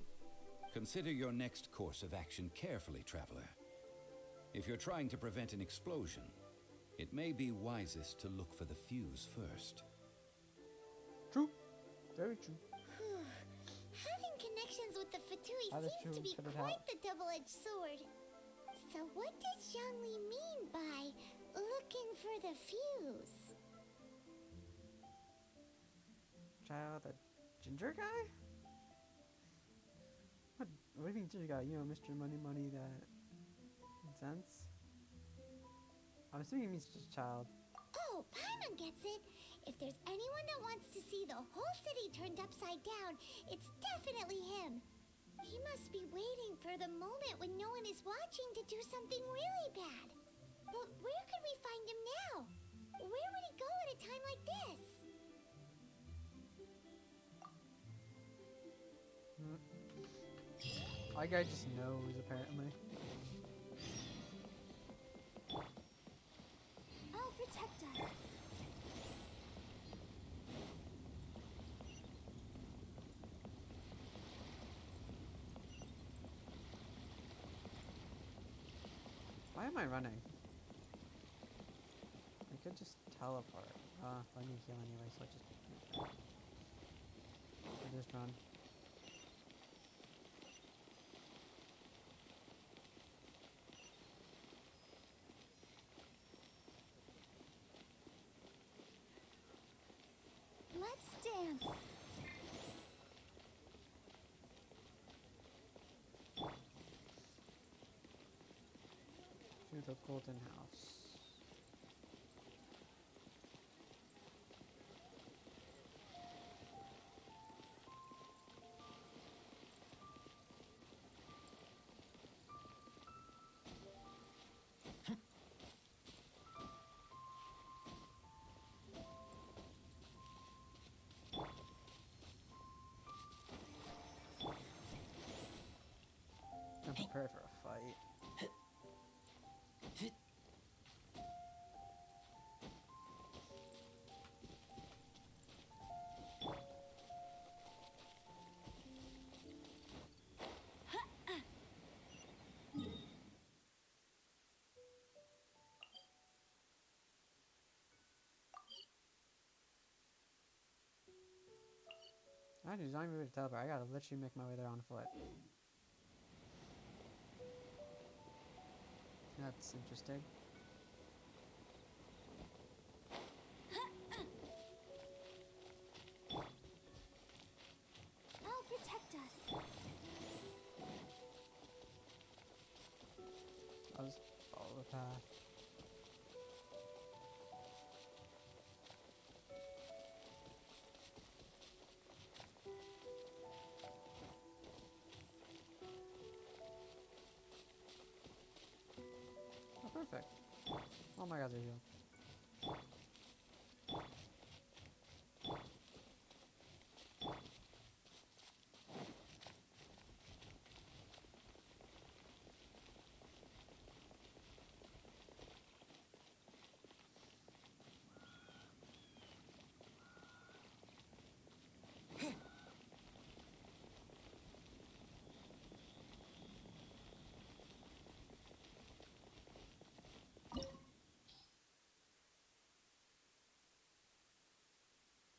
Speaker 3: Consider your next course of action carefully, Traveler. If you're trying to prevent an explosion, it may be wisest to look for the fuse first.
Speaker 1: True. Very true.
Speaker 2: Having connections with the Fatui
Speaker 1: That is
Speaker 2: seems to
Speaker 1: true.
Speaker 2: be
Speaker 1: Cut it
Speaker 2: quite
Speaker 1: out.
Speaker 2: the double-edged sword. So what does Zhongli mean by looking for the fuse?
Speaker 1: Child, the ginger guy? What do you mean ginger guy? You know, Mr. Money Money, that cents? I'm assuming he means just child.
Speaker 2: Oh, Paimon gets it. If there's anyone that wants to see the whole city turned upside down, it's definitely him. He must be waiting for the moment when no one is watching to do something really bad. But where could we find him now? Where would he go at a time like this?
Speaker 1: My guy just knows, apparently.
Speaker 2: I'll protect us.
Speaker 1: Why am I running? I could just teleport. I need heal anyway, so I just run.
Speaker 2: Let's dance.
Speaker 1: To the golden house. I'm prepared for a fight. I designed me to teleport. I gotta literally make my way there on foot. That's interesting.
Speaker 2: I'll protect us.
Speaker 1: I'll just follow the path. Oh, perfect. Oh my god, they're healed.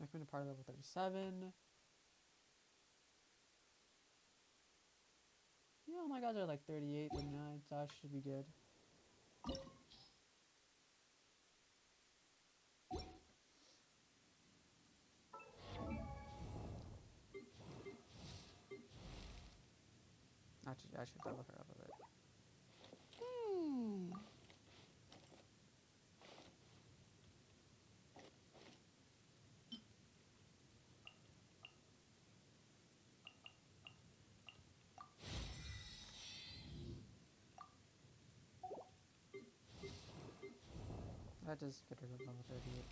Speaker 1: Make me to party level 37. Yeah, oh my god, they're like 38, 39, so I should be good. Actually, I should level her up a bit. That does fit her to level 38.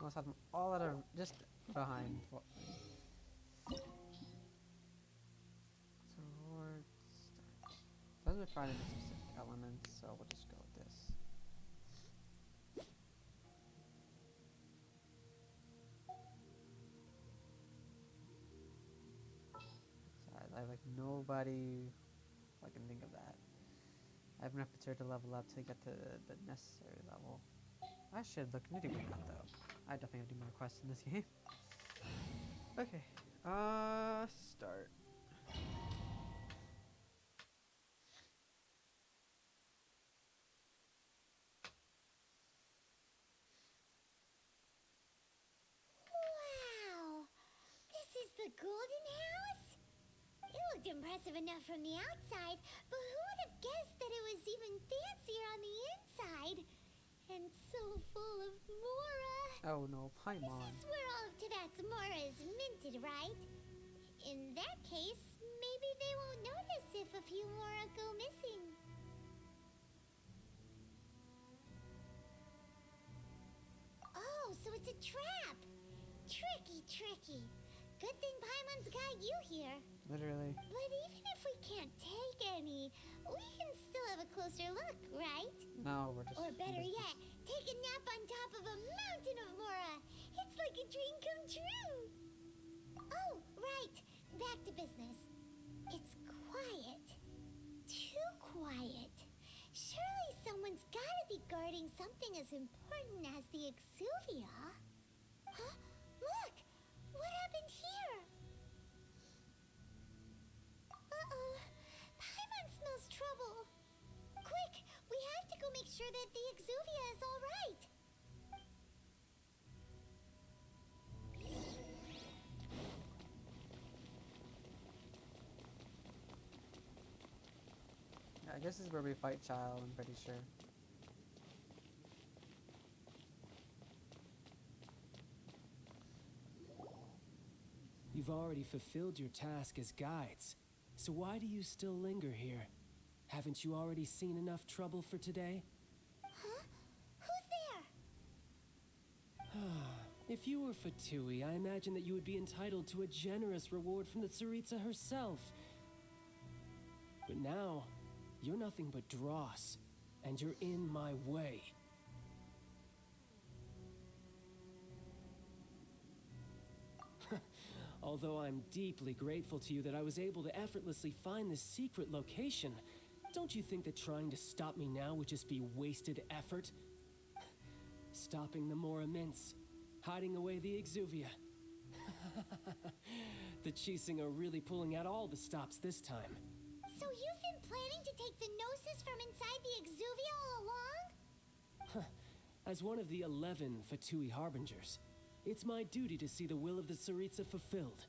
Speaker 1: almost have them all out of just behind. Sword start. Doesn't find any specific elements, so we'll just go with this. Sorry, I have like nobody I can think of that. I have enough material to level up to get to the necessary level. I should look into doing that though. I definitely have to do more quests in this game. Okay. Start.
Speaker 2: Wow! This is the Golden House? It looked impressive enough from the outside, but who would have guessed that it was even fancier on the inside? And so full of Mora.
Speaker 1: Oh no, Paimon.
Speaker 2: This is where all of Teyvat's Mora is minted, right? In that case, maybe they won't notice if a few Mora go missing. Oh, so it's a trap! Tricky, tricky. Good thing Paimon's got you here.
Speaker 1: Literally.
Speaker 2: But even if we can't take any, we can still have a closer look, right?
Speaker 1: No, we're just.
Speaker 2: Or better yet, take a nap on top of a mountain of Mora. It's like a dream come true. Oh, right. Back to business. It's quiet. Too quiet. Surely someone's gotta be guarding something as important as the Exuvia. Huh? Look! What happened here? Uh-oh. Paimon smells trouble. Quick! We have to go make sure that the Exuvia is all right.
Speaker 1: Yeah, I guess this is where we fight Child, I'm pretty sure.
Speaker 6: You've already fulfilled your task as guides, so why do you still linger here? Haven't you already seen enough trouble for today?
Speaker 2: Huh? Who's there?
Speaker 6: If you were Fatui, I imagine that you would be entitled to a generous reward from the Tsaritsa herself. But now, you're nothing but dross, and you're in my way. Although I'm deeply grateful to you that I was able to effortlessly find this secret location, don't you think that trying to stop me now would just be wasted effort? Stopping the Mora Mints, hiding away the Exuvia. The Chising are really pulling out all the stops this time.
Speaker 2: So you've been planning to take the Gnosis from inside the Exuvia all along?
Speaker 6: As one of the 11 Fatui Harbingers, it's my duty to see the will of the Tsaritsa fulfilled.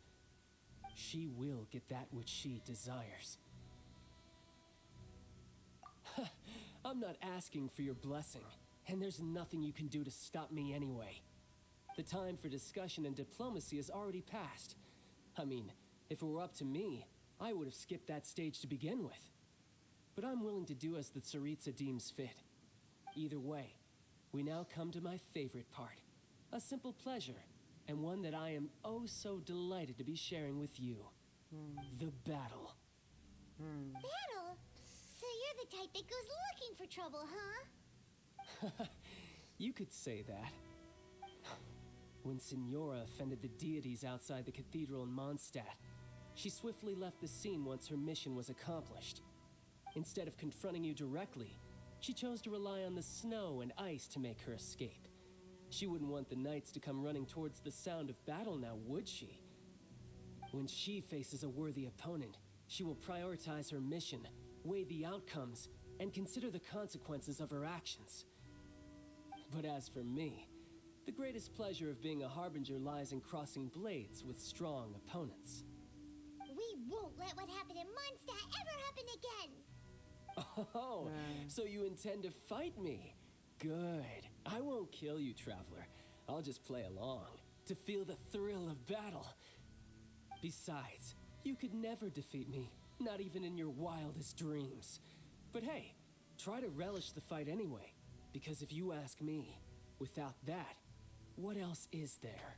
Speaker 6: She will get that which she desires. I'm not asking for your blessing, and there's nothing you can do to stop me anyway. The time for discussion and diplomacy has already passed. I mean, if it were up to me, I would have skipped that stage to begin with. But I'm willing to do as the Tsaritsa deems fit. Either way, we now come to my favorite part. A simple pleasure, and one that I am oh so delighted to be sharing with you. The battle.
Speaker 2: Battle? So you're the type that goes looking for trouble, huh?
Speaker 6: You could say that. When Signora offended the deities outside the cathedral in Mondstadt, she swiftly left the scene once her mission was accomplished. Instead of confronting you directly, she chose to rely on the snow and ice to make her escape. She wouldn't want the knights to come running towards the sound of battle now, would she? When she faces a worthy opponent, she will prioritize her mission, weigh the outcomes, and consider the consequences of her actions. But as for me, the greatest pleasure of being a Harbinger lies in crossing blades with strong opponents.
Speaker 2: We won't let what happened in Mondstadt ever happen again!
Speaker 6: Oh, so you intend to fight me? Good. I won't kill you, Traveler. I'll just play along, to feel the thrill of battle. Besides, you could never defeat me, not even in your wildest dreams. But hey, try to relish the fight anyway, because if you ask me, without that, what else is there?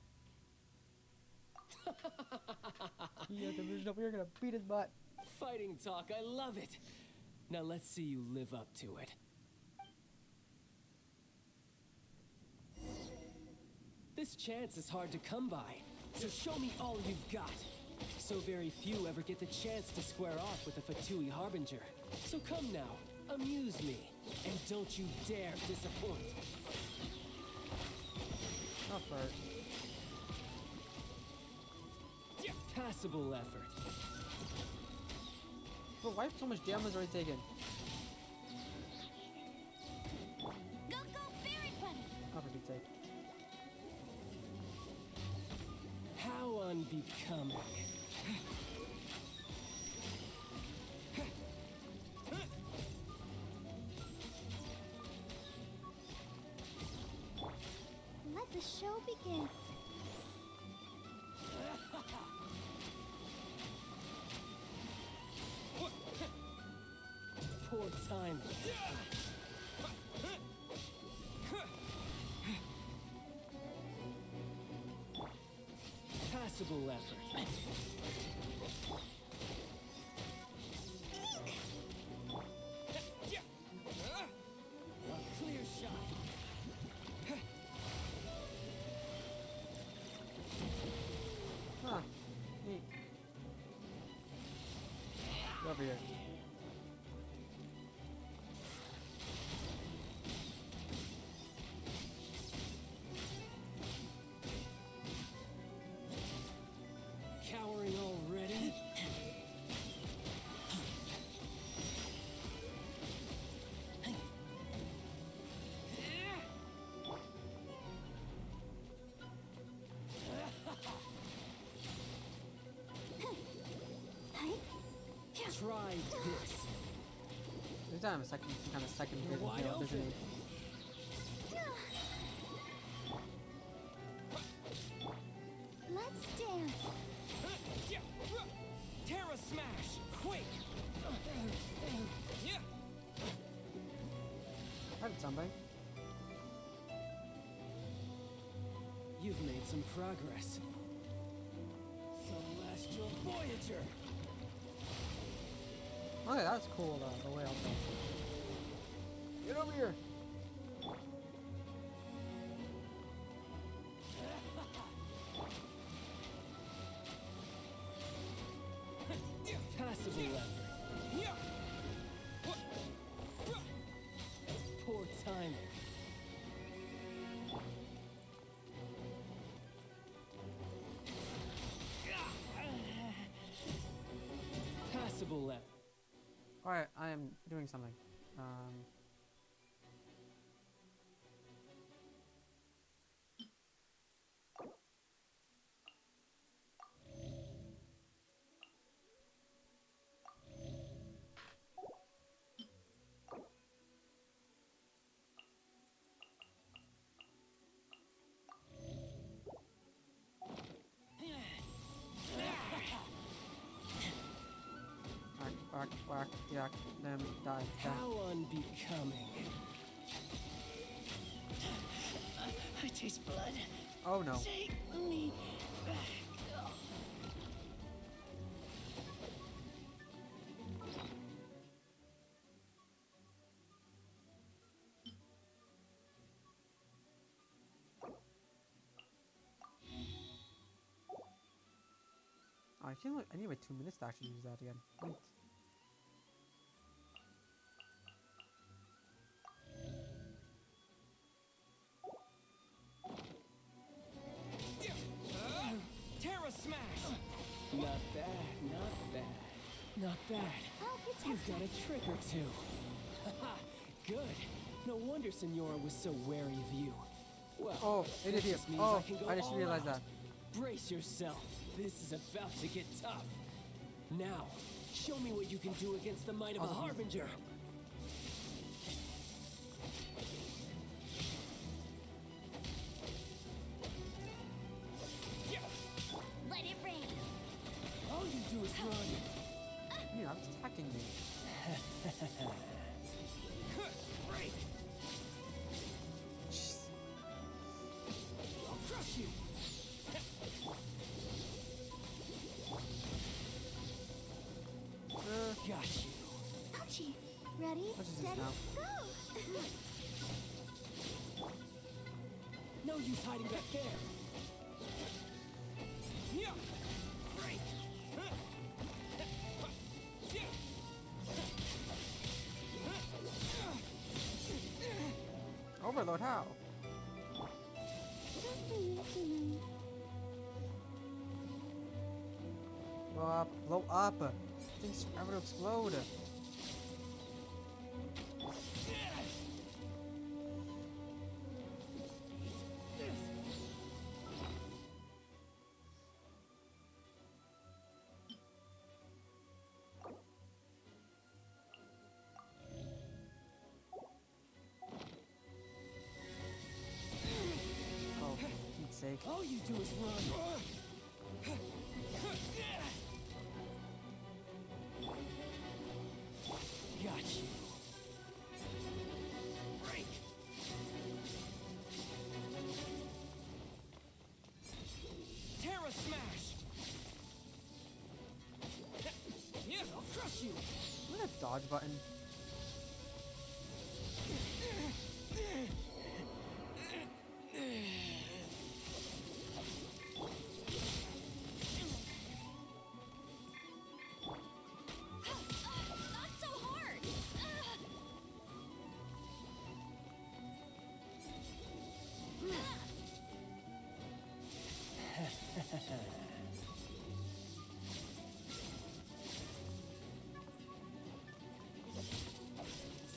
Speaker 1: Yeah, the vision over here gonna beat his butt.
Speaker 6: Fighting talk, I love it. Now let's see you live up to it. This chance is hard to come by, so show me all you've got. So very few ever get the chance to square off with the Fatui Harbinger. So come now, amuse me, and don't you dare disappoint.
Speaker 1: Not first.
Speaker 6: Passable effort.
Speaker 1: But why so much damage already taken?
Speaker 2: Go, Barret Bunny!
Speaker 1: Oh, for Pete's sake.
Speaker 6: How unbecoming.
Speaker 2: Let the show begin.
Speaker 6: Poor timing. Passable effort. A clear shot.
Speaker 1: Huh. Neat. Get over here.
Speaker 6: Cowering already? Try this.
Speaker 1: Every time some kind of second
Speaker 6: You're
Speaker 1: hit,
Speaker 6: wide
Speaker 1: doesn't
Speaker 6: open.
Speaker 1: he?
Speaker 2: Let's dance.
Speaker 6: Terra Smash! Quick!
Speaker 1: Heard something.
Speaker 6: You've made some progress. Celestial Voyager!
Speaker 1: Okay, that's cool though, the way I'll go. Get over here!
Speaker 6: Passable effort. Poor timing. Passable effort.
Speaker 1: Alright, I am doing something. Whack, whack, yak, them, die, die.
Speaker 6: How unbecoming.
Speaker 7: I taste blood.
Speaker 1: Oh no.
Speaker 7: Take me back.
Speaker 1: I feel like I need like 2 minutes to actually use that again. Wait.
Speaker 6: Terra Smash! Not bad, not bad. Not bad.
Speaker 2: I'll protect
Speaker 6: You've got
Speaker 2: us.
Speaker 6: a trick or two. Haha, good. No wonder Senora was so wary of you. Well,
Speaker 1: Oh, it
Speaker 6: that
Speaker 1: is here.
Speaker 6: just means
Speaker 1: Oh,
Speaker 6: I can go
Speaker 1: I just
Speaker 6: all
Speaker 1: realized
Speaker 6: out.
Speaker 1: that.
Speaker 6: Brace yourself. This is about to get tough. Now, show me what you can do against the might of a
Speaker 1: Oh.
Speaker 6: Harbinger.
Speaker 2: Let it rain.
Speaker 6: All you do is run.
Speaker 1: Yeah, that's attacking me.
Speaker 6: Break.
Speaker 1: Jeez. distance
Speaker 2: Ready?
Speaker 1: now.
Speaker 2: Go!
Speaker 6: No use hiding back there.
Speaker 1: Overload, how? Blow up, blow up. Things forever to explode. Oh, for Pete's sake.
Speaker 6: All you do is run. Got you. Break. Terra smash. Yeah, I'll crush you.
Speaker 1: Isn't that a dodge button?
Speaker 5: Not so hard!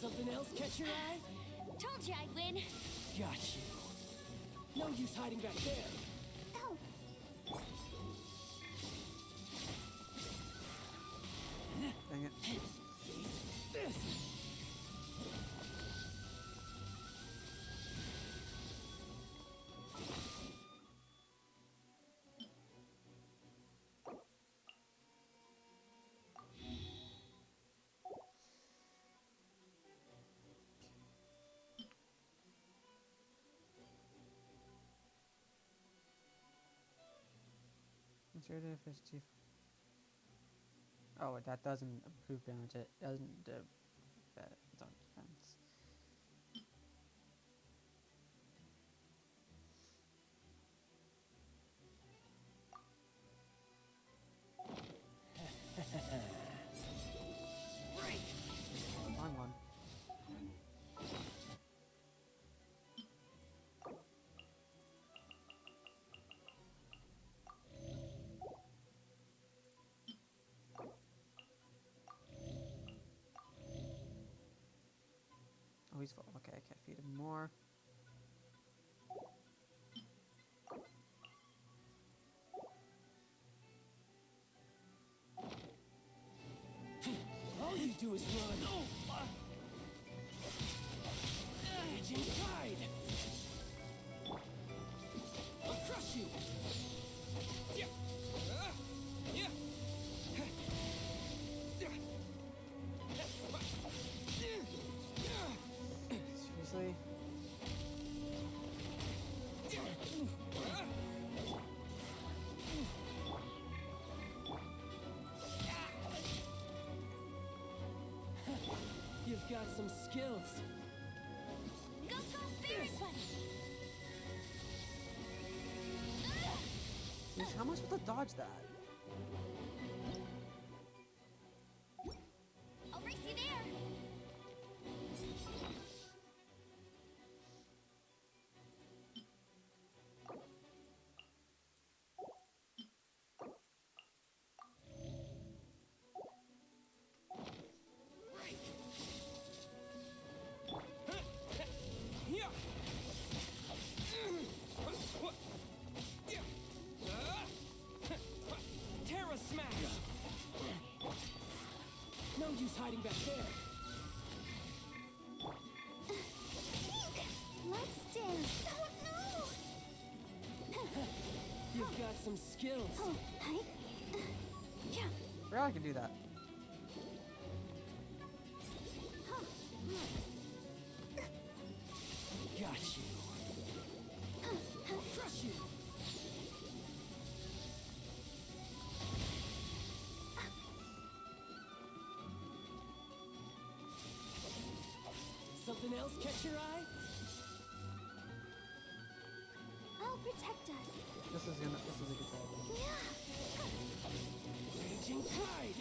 Speaker 6: Something else catch your eye?
Speaker 2: Told you I'd win.
Speaker 6: Got you. No use hiding back there.
Speaker 2: Oh,
Speaker 1: Dang it.
Speaker 6: This.
Speaker 1: Insert efficiency. Oh, that doesn't improve damage. It doesn't it's on defense. Wrong one. Oh, he's full. Okay, I can't feed him more.
Speaker 6: All you do is run. Raging tide. I'll crush you. Yeah. Yeah.
Speaker 1: Seriously?
Speaker 6: You've got some skills.
Speaker 2: go Fairy One.
Speaker 1: Jeez, how am I supposed to dodge that?
Speaker 2: I'll race you there.
Speaker 6: Yeah. Terra smash. No use hiding back there.
Speaker 2: Let's dance. Oh no!
Speaker 6: You've got some skills.
Speaker 2: Oh, hi. Yeah.
Speaker 1: Forgot I can do that.
Speaker 6: Got you. Crush you. else catch your eye?
Speaker 2: I'll protect us.
Speaker 1: This is a good problem.
Speaker 6: Raging Tide!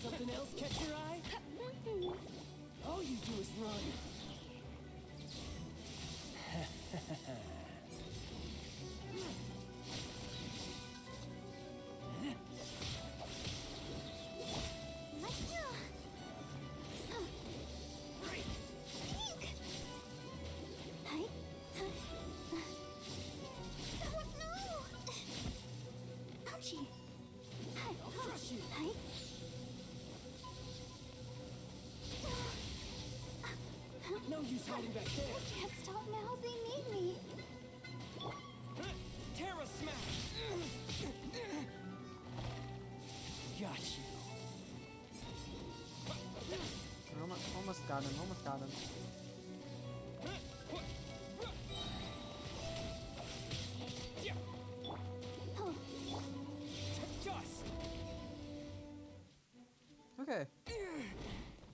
Speaker 6: Something else catch your eye? All you do is run. I'll crush you. No use hiding back there.
Speaker 2: Can't stop now, they need me.
Speaker 6: Terra Smash! Got you.
Speaker 1: Almost got him, almost got him.
Speaker 6: Dust!
Speaker 1: Okay.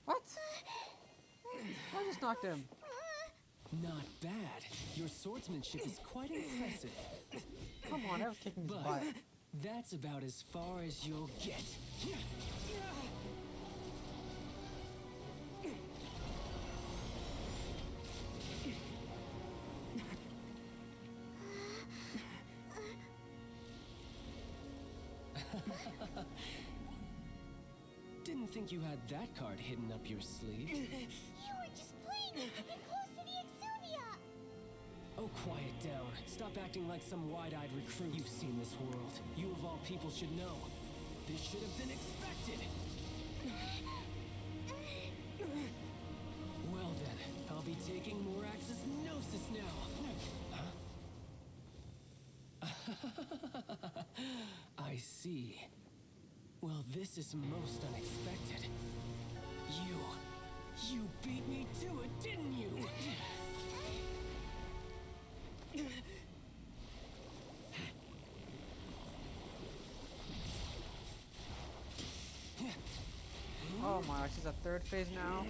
Speaker 1: What? I just knocked him.
Speaker 6: Not bad. Your swordsmanship is quite impressive.
Speaker 1: Come on, I was kicking his
Speaker 6: But
Speaker 1: butt.
Speaker 6: that's about as far as you'll get. Didn't think you had that card hidden up your sleeve.
Speaker 2: You were just playing to keep it close to the Exuvia.
Speaker 6: Oh, quiet down. Stop acting like some wide-eyed recruit. You've seen this world. You of all people should know. This should have been expected. Well then, I'll be taking Morax's Gnosis now. Huh? I see. Well, this is most unexpected. You beat me to it, didn't you?
Speaker 1: Oh my gosh, he's at third phase now.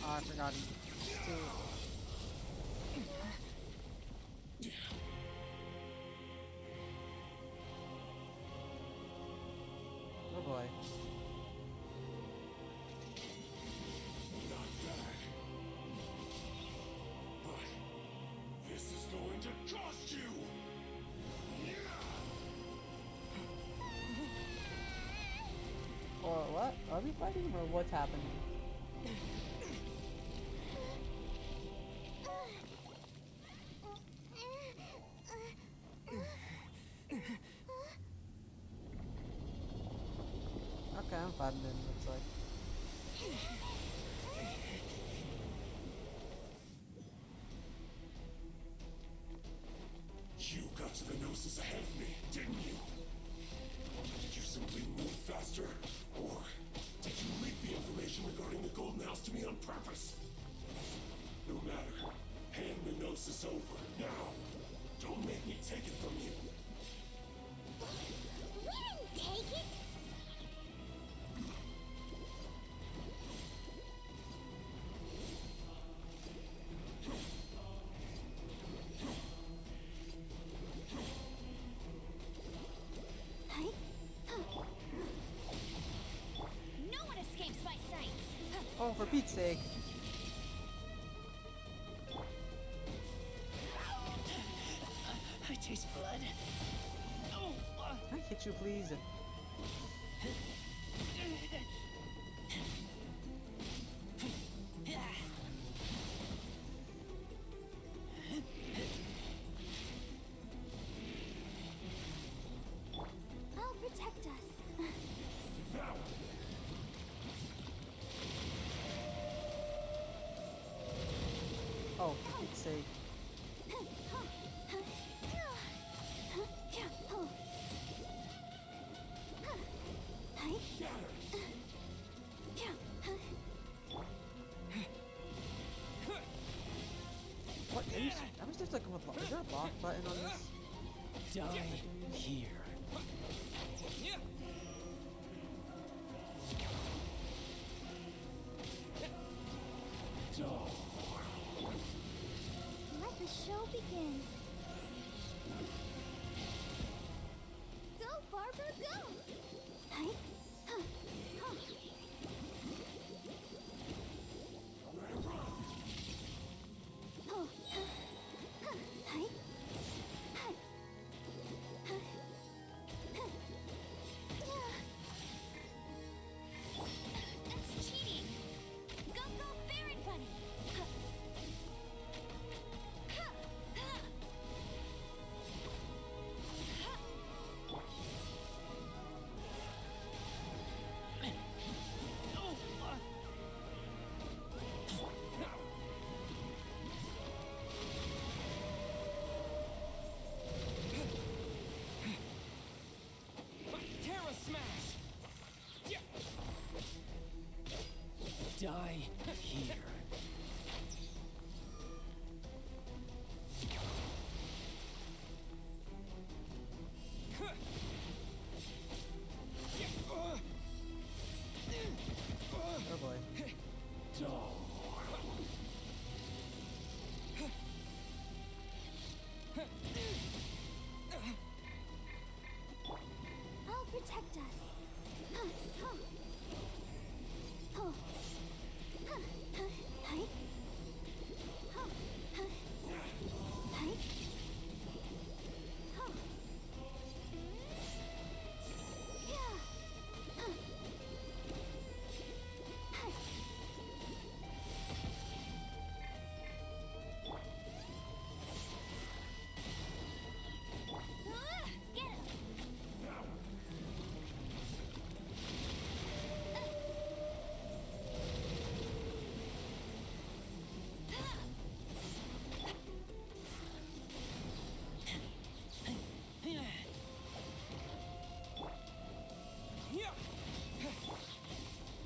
Speaker 1: Oh, I forgot he's two. Oh boy.
Speaker 8: Not bad. But this is going to cost you!
Speaker 1: Or what? Are we fighting or what's happening? Okay, I'm fighting him, looks like.
Speaker 8: You got to the Gnosis ahead of me, didn't you? Did you simply move faster? Or did you leak the information regarding the Golden House to me on purpose? No matter. Hand the Gnosis over, now. Don't make me take it from you.
Speaker 2: We didn't take it. No one escapes my sight.
Speaker 1: Oh, for Pete's sake.
Speaker 7: I taste blood. Oh,
Speaker 1: Can I hit you, please?
Speaker 2: I'll protect us.
Speaker 1: Oh, for Pete's sake. to come with. Is there a block button on this?
Speaker 6: Die here.
Speaker 2: Let the show begin. Go, Barbara, go! Hi. Huh. Huh. Oh. Huh. Huh. Hi. Hi. Huh. Huh. Yeah. That's cheating. Go, go, Baron Bunny. Huh. Huh. Huh.
Speaker 6: Terra Smash! Die here.
Speaker 1: Oh boy.
Speaker 2: I'll protect us. Huh, huh. Huh. Huh, huh, hi. Huh, huh. Hi. Huh. Yeah. Huh. Hi. Get him.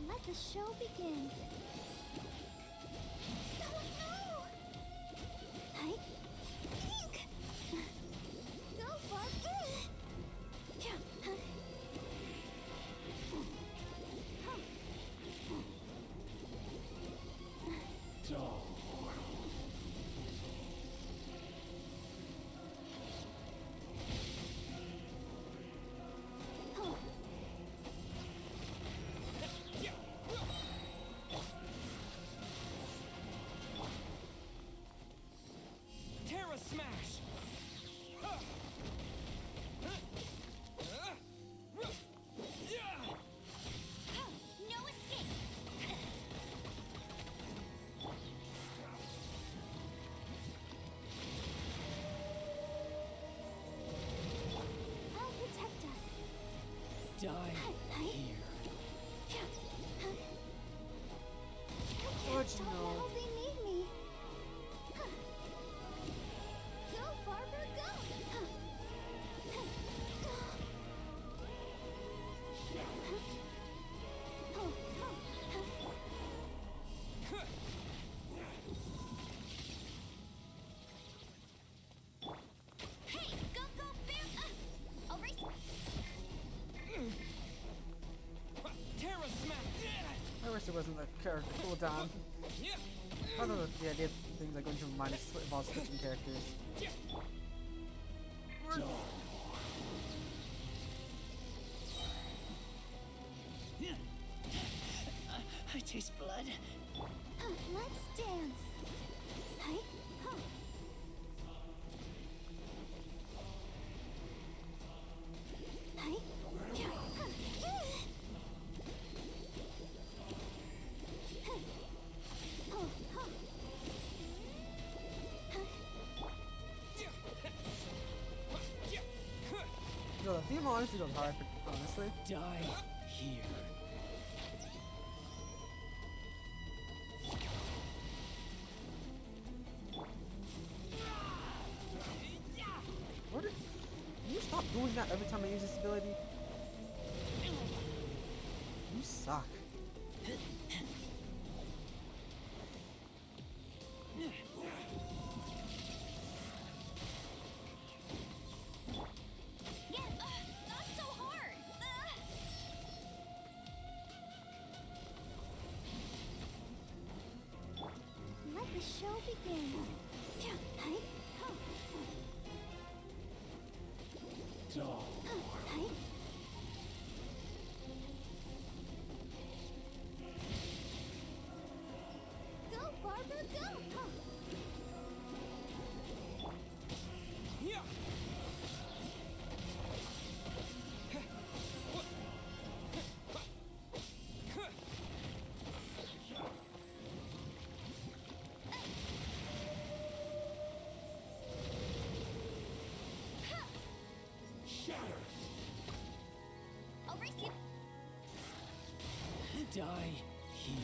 Speaker 2: Let the show begin. Oh no! Hi. Ink! Go, Barb! Yeah. Huh. Huh.
Speaker 6: Terra Smash!
Speaker 2: No escape! I'll protect us.
Speaker 6: Die
Speaker 2: Hi.
Speaker 6: here.
Speaker 2: Yeah. Huh. I
Speaker 1: How'd
Speaker 2: can't
Speaker 1: you
Speaker 2: stop
Speaker 1: know?
Speaker 2: now. They need me. Huh. Go, Barbara, go! Huh. Huh. Huh. Oh, oh, huh. Hey, go, go, bear! I'll race.
Speaker 6: Terra Smash!
Speaker 1: I wish there wasn't a character cooldown. I don't know the idea of things like going from minus while switching characters.
Speaker 7: I taste blood.
Speaker 2: Huh, let's dance. Hi. Huh. Hi. Yeah. Huh. Huh. Oh, huh.
Speaker 1: No, the theme honestly goes hard, honestly.
Speaker 6: Die here.
Speaker 1: What did, can you stop doing that every time I use this ability? You suck.
Speaker 2: begin. Go, Barbara, go! I'll race you.
Speaker 6: Die here.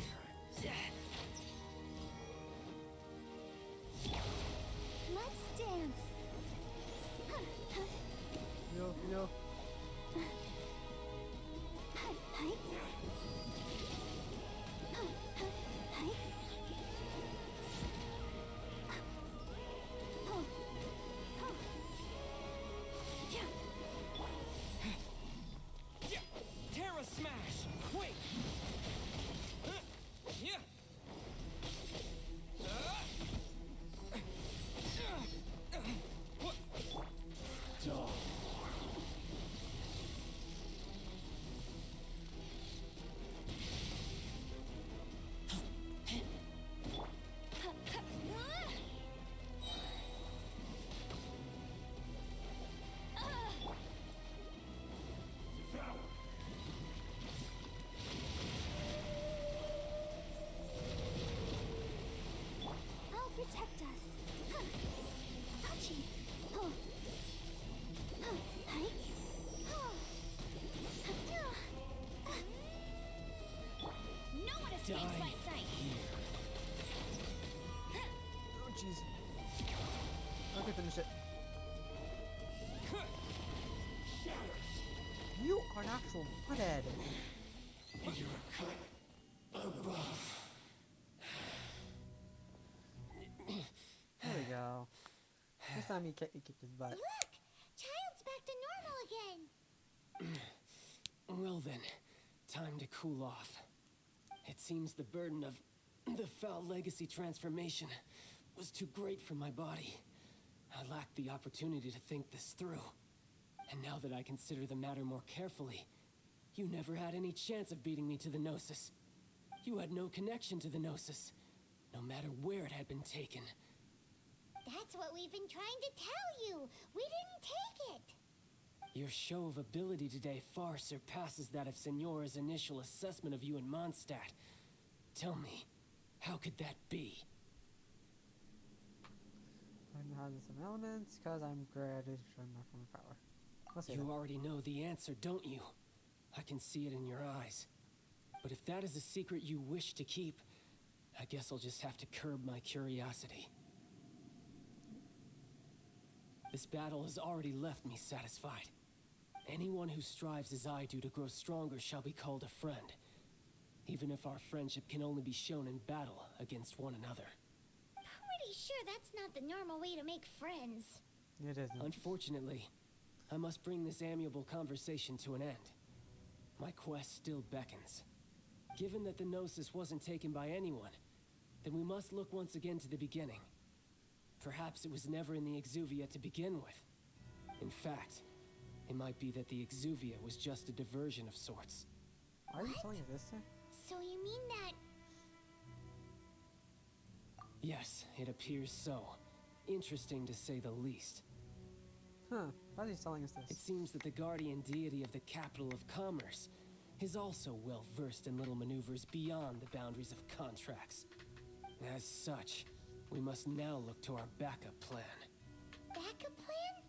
Speaker 2: Let's dance.
Speaker 1: Yo.
Speaker 6: Terra Smash! Wait! Yeah!
Speaker 2: I'll protect us. Hachi. No one escapes
Speaker 6: Die
Speaker 2: my sight.
Speaker 1: Oh, jeez. Okay, finish it. You are an actual butthead. There we go. This time he kicked his butt.
Speaker 2: Look! Child's back to normal again.
Speaker 6: Well then, time to cool off. It seems the burden of the foul legacy transformation was too great for my body. I lacked the opportunity to think this through. And now that I consider the matter more carefully, you never had any chance of beating me to the Gnosis. You had no connection to the Gnosis, no matter where it had been taken.
Speaker 2: That's what we've been trying to tell you. We didn't take it.
Speaker 6: Your show of ability today far surpasses that of Signora's initial assessment of you in Mondstadt. Tell me, how could that be?
Speaker 1: I know how some elements, because I'm great at showing my form of power. Let's see.
Speaker 6: You already know the answer, don't you? I can see it in your eyes. But if that is a secret you wish to keep, I guess I'll just have to curb my curiosity. This battle has already left me satisfied. Anyone who strives as I do to grow stronger shall be called a friend, even if our friendship can only be shown in battle against one another.
Speaker 2: Pretty sure that's not the normal way to make friends.
Speaker 1: It isn't.
Speaker 6: Unfortunately, I must bring this amiable conversation to an end. My quest still beckons. Given that the Gnosis wasn't taken by anyone, then we must look once again to the beginning. Perhaps it was never in the Exuvia to begin with. In fact, it might be that the Exuvia was just a diversion of sorts.
Speaker 1: Why are you telling us this thing?
Speaker 2: So you mean that...
Speaker 6: Yes, it appears so. Interesting to say the least.
Speaker 1: Huh. Why is he telling us
Speaker 6: It
Speaker 1: this?
Speaker 6: seems that the guardian deity of the capital of commerce is also well versed in little maneuvers beyond the boundaries of contracts. As such, we must now look to our backup plan.
Speaker 2: backup plan?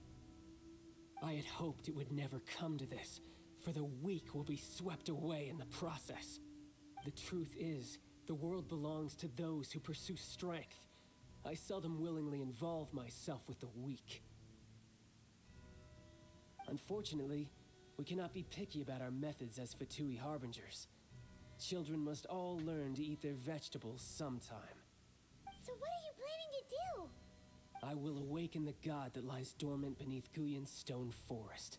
Speaker 6: I had hoped it would never come to this, for the weak will be swept away in the process. The truth is, the world belongs to those who pursue strength. I seldom willingly involve myself with the weak. Unfortunately, we cannot be picky about our methods as Fatui Harbingers. Children must all learn to eat their vegetables sometime.
Speaker 2: So what are you planning to do?
Speaker 6: I will awaken the god that lies dormant beneath Guyon's stone forest.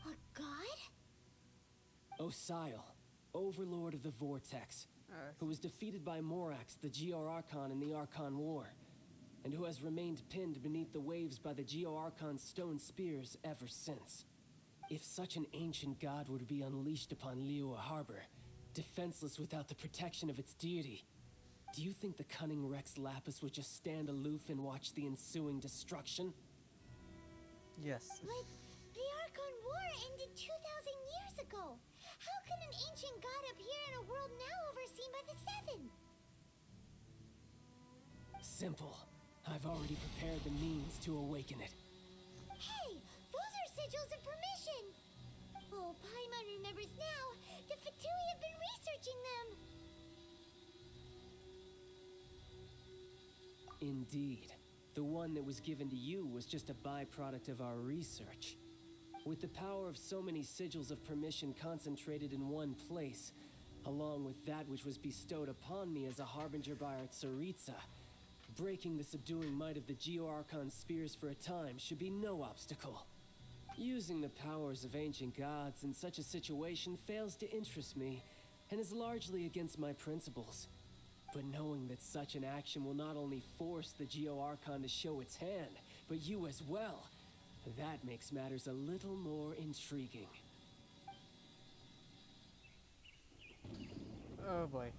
Speaker 2: A god?
Speaker 6: Osile, overlord of the Vortex, who was defeated by Morax, the GR Archon in the Archon War. and who has remained pinned beneath the waves by the Geo-Archon's stone spears ever since. If such an ancient god were to be unleashed upon Liyue Harbor, defenseless without the protection of its deity, do you think the cunning Rex Lapis would just stand aloof and watch the ensuing destruction?
Speaker 1: Yes.
Speaker 2: But the Archon War ended 2,000 years ago. How can an ancient god appear in a world now overseen by the Seven?
Speaker 6: Simple. I've already prepared the means to awaken it.
Speaker 2: Hey, those are sigils of permission. Oh, Paimon remembers now. The Fatui have been researching them.
Speaker 6: Indeed. The one that was given to you was just a byproduct of our research. With the power of so many sigils of permission concentrated in one place, along with that which was bestowed upon me as a harbinger by our Tsaritsa, breaking the subduing might of the Geo-Archon spears for a time should be no obstacle. Using the powers of ancient gods in such a situation fails to interest me, and is largely against my principles. But knowing that such an action will not only force the Geo-Archon to show its hand, but you as well, that makes matters a little more intriguing.
Speaker 1: Oh boy.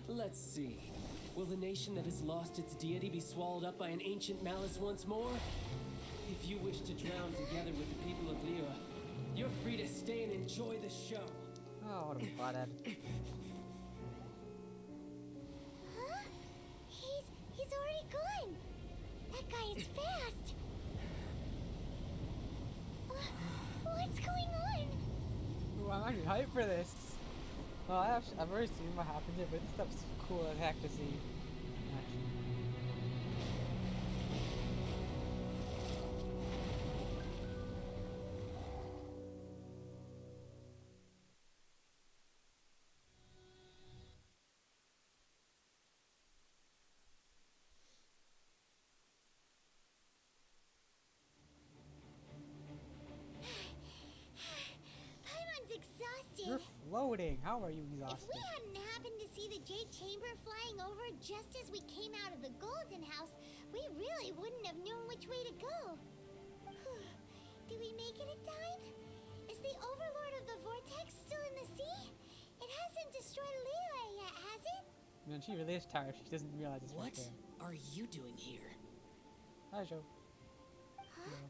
Speaker 6: Let's see. Will the nation that has lost its deity be swallowed up by an ancient malice once more? If you wish to drown together with the people of Liyue, you're free to stay and enjoy the show.
Speaker 1: Oh, what a butthead.
Speaker 2: Huh? He's already gone. That guy is fast. What's going on?
Speaker 1: Ooh, I'm actually hyped for this. Well, I've already seen what happens here, but this stuff's cool as heck to see. Actually.
Speaker 2: Paimon's exhausted.
Speaker 1: You're floating. How are you
Speaker 2: If
Speaker 1: exhausted?
Speaker 2: we hadn't happened to see the Jade Chamber flying over just as we came out of the Golden House, we really wouldn't have known which way to go. Did we make it in time? Is the Overlord of the Vortex still in the sea? It hasn't destroyed Liyue yet, has it?
Speaker 1: Man, she really is tired. She doesn't realize it's right
Speaker 7: What
Speaker 1: there.
Speaker 7: are you doing here?
Speaker 1: Hi, Joe.
Speaker 2: Huh?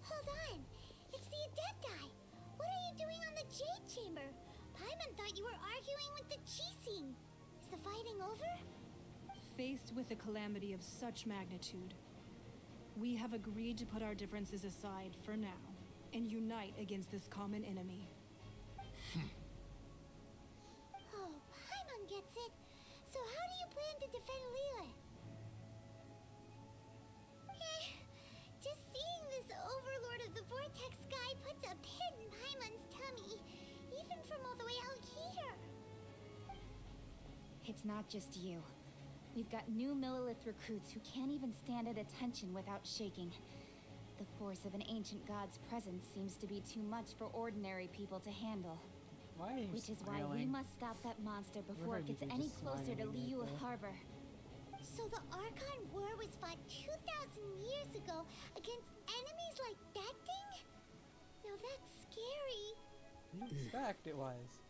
Speaker 2: Hold on. It's the Adepti. What are you doing on the Jade Chamber? Paimon thought you were arguing with the Chising. Is the fighting over?
Speaker 9: Faced with a calamity of such magnitude, we have agreed to put our differences aside for now and unite against this common enemy.
Speaker 2: Oh, Paimon gets it. So how do you plan to defend Liyue? Just seeing this Overlord of the Vortex guy puts a pit in Paimon's tummy, even from all the way out here.
Speaker 10: It's not just you. We've got new Millilith recruits who can't even stand at attention without shaking. The force of an ancient god's presence seems to be too much for ordinary people to handle.
Speaker 1: Why are you
Speaker 10: Which is why we must stop that monster before it gets
Speaker 1: you
Speaker 10: any
Speaker 1: just
Speaker 10: closer to
Speaker 1: smiling right
Speaker 10: Liyue
Speaker 1: there.
Speaker 10: Harbor.
Speaker 2: So the Archon War was fought 2,000 years ago against enemies like that thing? Now that's scary.
Speaker 1: You expect it was.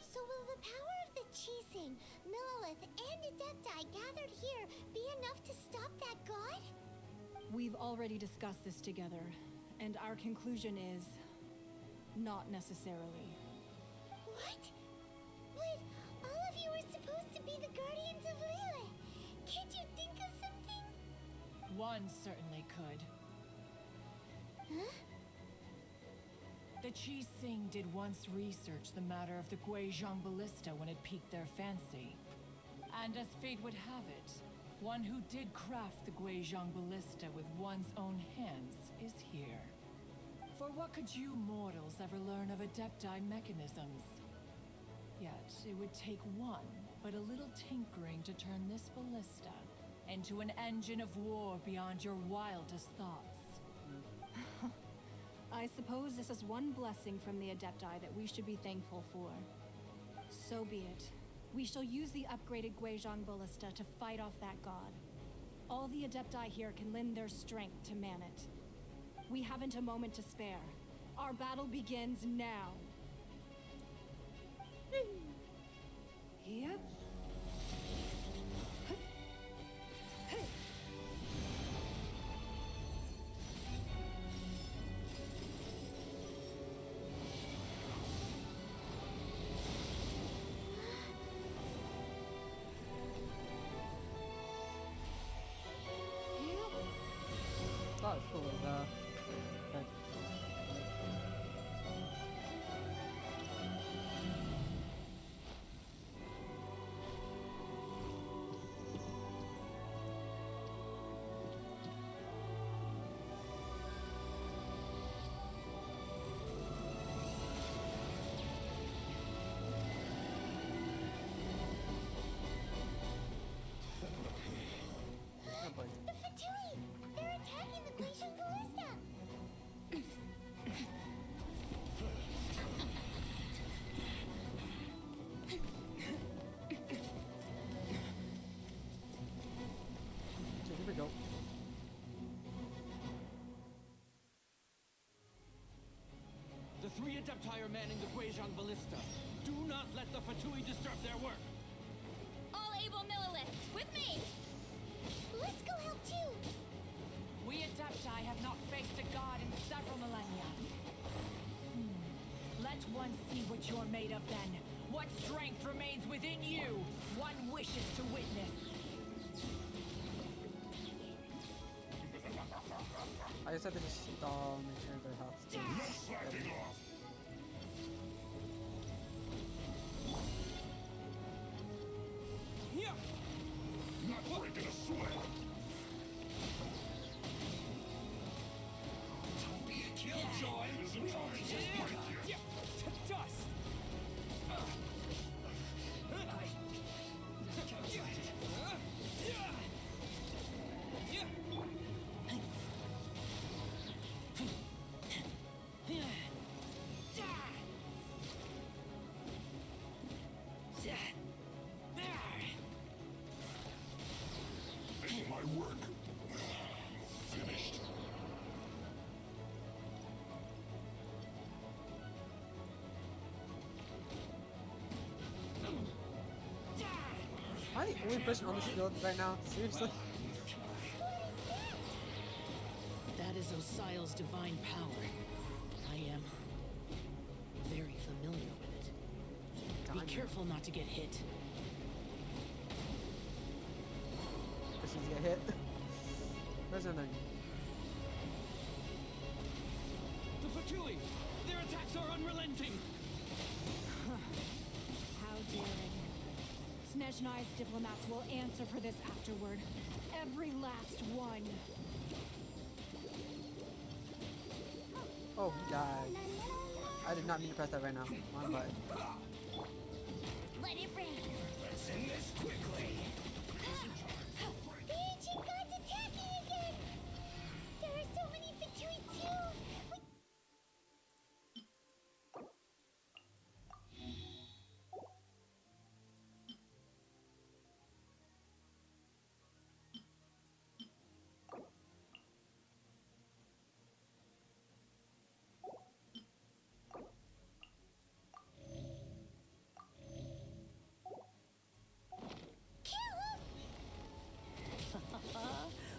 Speaker 2: So will the power of the Chising, Millilith, and Adepti gathered here be enough to stop that god?
Speaker 9: We've already discussed this together, and our conclusion is not necessarily.
Speaker 2: What? But all of you are supposed to be the guardians of Liyue. Can't you think of something?
Speaker 11: One certainly could.
Speaker 2: Huh?
Speaker 11: The Chising did once research the matter of the Guizhong ballista when it piqued their fancy. And as fate would have it, one who did craft the Guizhong ballista with one's own hands is here. For For what could you mortals ever learn of Adepti mechanisms? Yet, it would take one, but a little tinkering to turn this ballista into an engine of war beyond your wildest thoughts.
Speaker 9: I suppose this is one blessing from the Adepti that we should be thankful for. So be it. We shall use the upgraded Guizhong ballista to fight off that god. All the Adepti here can lend their strength to man it. We haven't a moment to spare. Our battle begins now. Yep.
Speaker 1: That was cool.
Speaker 2: The Fatui! They're attacking the Glacial Ballista!
Speaker 1: So here we go.
Speaker 12: The three Adepti are manning the Guizhong ballista. Do not let the Fatui disturb their work.
Speaker 10: All able Milliliths, with me!
Speaker 2: Let's go help too!
Speaker 11: We Adepti have not faced a god in several millennia. Let one see what you're made of then. What strength remains within you? One wishes to witness.
Speaker 1: I just had to just make sure their health stays.
Speaker 8: Not breaking a sweat. Don't be a killjoy. We only just begun.
Speaker 12: To dust!
Speaker 8: Ain't my work finished?
Speaker 1: Am I the only person on this field right now? Seriously?
Speaker 7: That is Osial's divine power. I am very familiar with it. Be careful not to get hit.
Speaker 1: Christians get hit. Where's the thing?
Speaker 12: The Fatui! Their attacks are unrelenting!
Speaker 9: How daring. Snezhnai's diplomats will answer for this afterward. Every last one.
Speaker 1: Oh, he died. I did not mean to press that right now. Wrong button.
Speaker 2: Let it rain!
Speaker 8: Let's end this quickly.
Speaker 2: The ancient god's attacking again! There are so many Fatui too!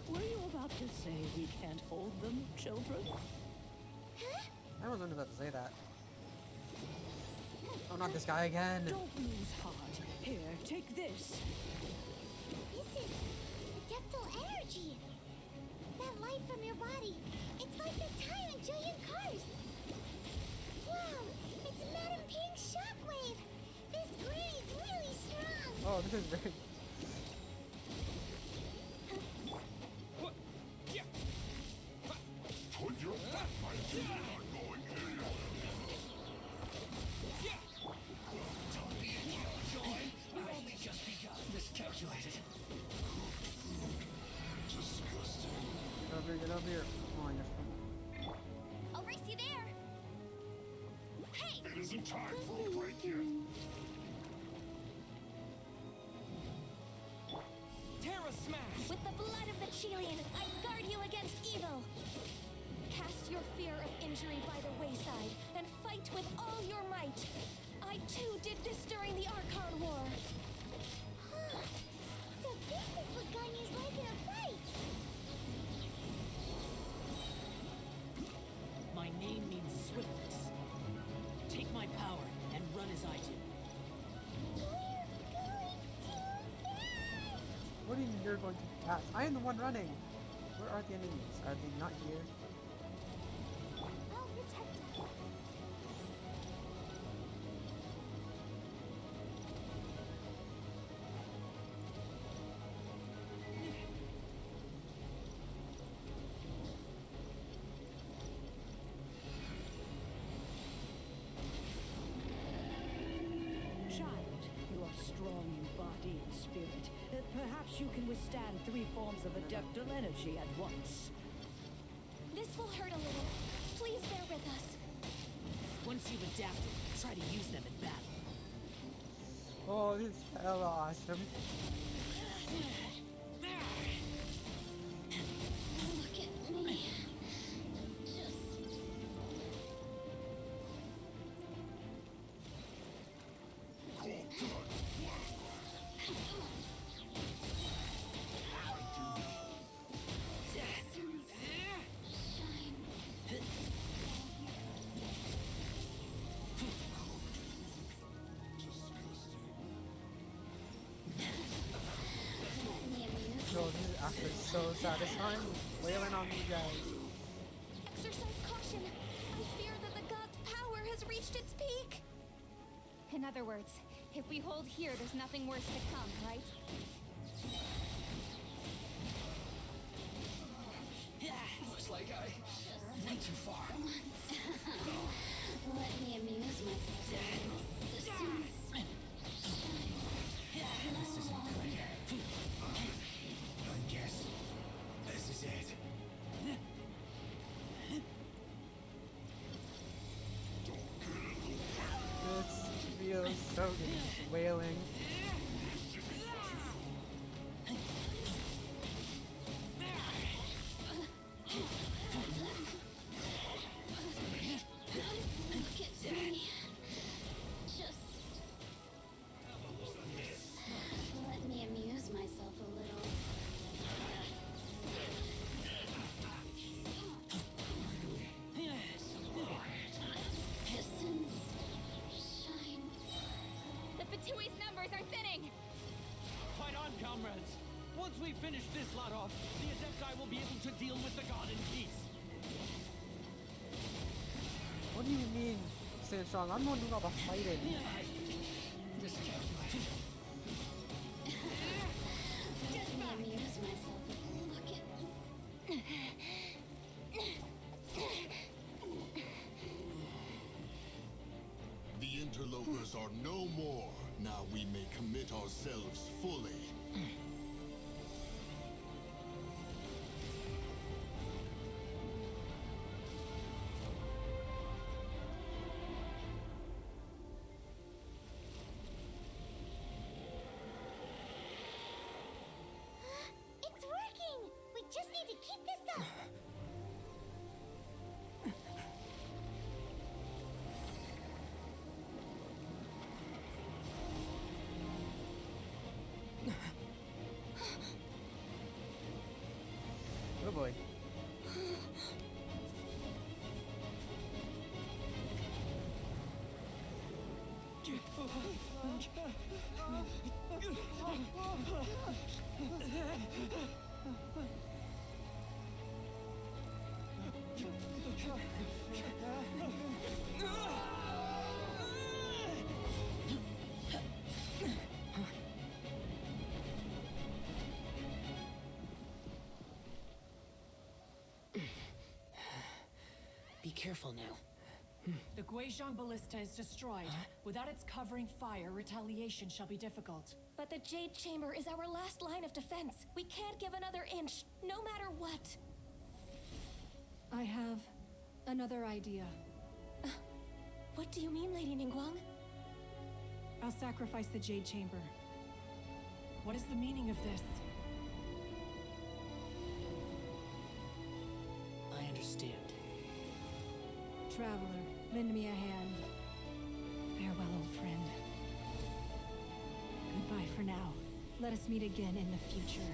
Speaker 7: Were you about to say we can't hold them, children?
Speaker 1: I wasn't about to say that. Oh, not this guy again.
Speaker 7: Don't lose heart. Here, take this.
Speaker 2: This is adeptal energy! That light from your body, it's like the tyrant Julian cars! Wow, it's Madame Ping's shockwave! This granny's really strong!
Speaker 1: Oh, this is very...
Speaker 8: Put your fat mind to your goal. time for a break yet.
Speaker 4: Terra Smash!
Speaker 5: With the blood of the Chilean, I guard you against evil. Cast your fear of injury by the wayside and fight with all your might. I too did this during the Archon War.
Speaker 2: So this is what Ganyu's like in a fight!
Speaker 7: My name means swiftness. Take my power and run as I do.
Speaker 2: We're going too fast!
Speaker 1: What do you mean you're going to pass? I am the one running. Where are the enemies? Are they not here?
Speaker 2: I'll protect us.
Speaker 13: Child, you are strong in body and spirit. Perhaps you can withstand 3 forms of adeptal energy at once.
Speaker 5: This will hurt a little. Please bear with us.
Speaker 7: Once you've adapted, try to use them in battle.
Speaker 1: Oh, this is hella awesome.
Speaker 2: Look at me. Just...
Speaker 1: Yo, this is actually so satisfying. Wailing on you guys.
Speaker 5: Exercise caution. I fear that the god's power has reached its peak.
Speaker 10: In other words, if we hold here, there's nothing worse to come, right?
Speaker 4: Looks like I went too far.
Speaker 2: Let me amuse myself.
Speaker 12: This isn't good. I guess this is it.
Speaker 1: This feels so good. Wailing.
Speaker 2: Look at me. Just... Let me amuse myself a little. Pistons shine.
Speaker 10: The Fatui's numbers are thinning!
Speaker 12: Fight on, comrades. Once we finish this lot off, the Adepti will be able to deal with the god in peace.
Speaker 1: What do you mean, staying strong? I'm the one doing all the fighting.
Speaker 12: Just
Speaker 2: Let me amuse myself. Look at...
Speaker 8: The interlopers are no more. Now we may commit ourselves fully.
Speaker 2: It's working! We just need to keep this up!
Speaker 1: Oh boy.
Speaker 7: Be careful now.
Speaker 11: The Guizhong Ballista is destroyed. Without its covering fire, retaliation shall be difficult.
Speaker 5: But the Jade Chamber is our last line of defense. We can't give another inch, no matter what.
Speaker 9: I have another idea.
Speaker 5: What do you mean, Lady Ningguang?
Speaker 9: I'll sacrifice the Jade Chamber.
Speaker 11: What is the meaning of this?
Speaker 7: I understand.
Speaker 9: Traveler, lend me a hand. Farewell, old friend. Goodbye for now. Let us meet again in the future.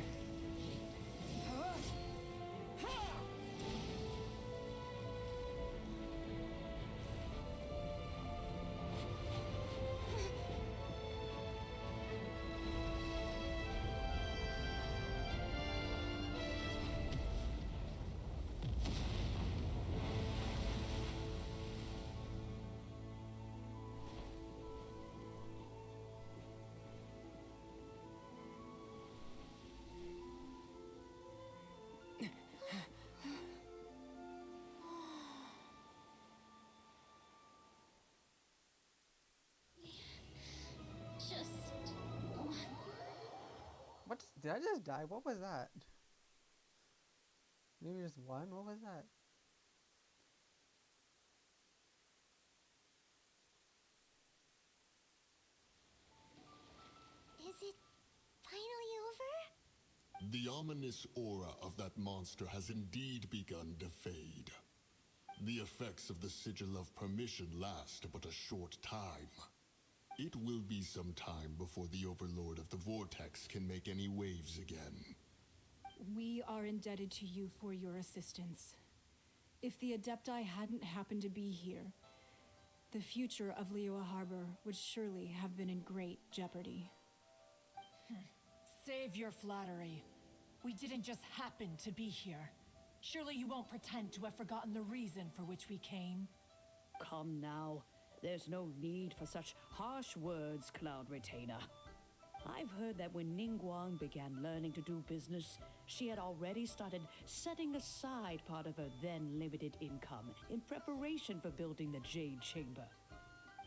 Speaker 1: What? Did I just die? What was that? Maybe just one? What was that?
Speaker 2: Is it finally over?
Speaker 8: The ominous aura of that monster has indeed begun to fade. The effects of the Sigil of Permission last but a short time. It will be some time before the Overlord of the Vortex can make any waves again.
Speaker 9: We are indebted to you for your assistance. If the Adepti hadn't happened to be here, the future of Liyue Harbor would surely have been in great jeopardy.
Speaker 11: Save your flattery. We didn't just happen to be here. Surely you won't pretend to have forgotten the reason for which we came.
Speaker 13: Come now. There's no need for such harsh words, Cloud Retainer. I've heard that when Ningguang began learning to do business, she had already started setting aside part of her then limited income in preparation for building the Jade Chamber.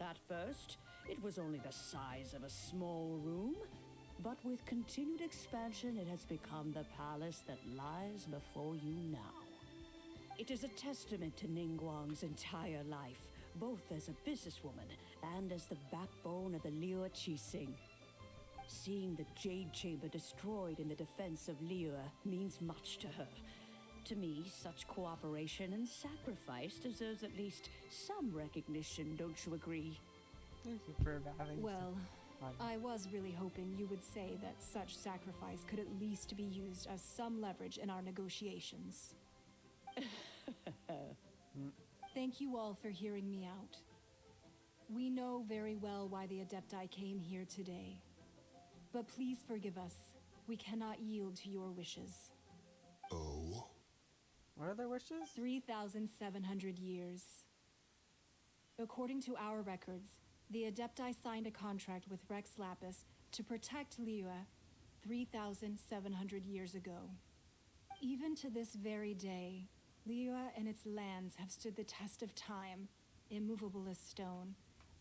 Speaker 13: At first, it was only the size of a small room, but with continued expansion, it has become the palace that lies before you now. It is a testament to Ningguang's entire life, both as a businesswoman and as the backbone of the Liyue Qixing. Seeing the Jade Chamber destroyed in the defense of Liyue means much to her. To me, such cooperation and sacrifice deserves at least some recognition, don't you agree?
Speaker 1: Thank you for having
Speaker 9: Well,
Speaker 1: fun.
Speaker 9: I was really hoping you would say that such sacrifice could at least be used as some leverage in our negotiations. Thank you all for hearing me out. We know very well why the Adepti came here today. But please forgive us. We cannot yield to your wishes.
Speaker 8: Oh?
Speaker 1: What are their wishes?
Speaker 9: 3,700 years. According to our records, the Adepti signed a contract with Rex Lapis to protect Liyue 3,700 years ago. Even to this very day, Liyue and its lands have stood the test of time, immovable as stone,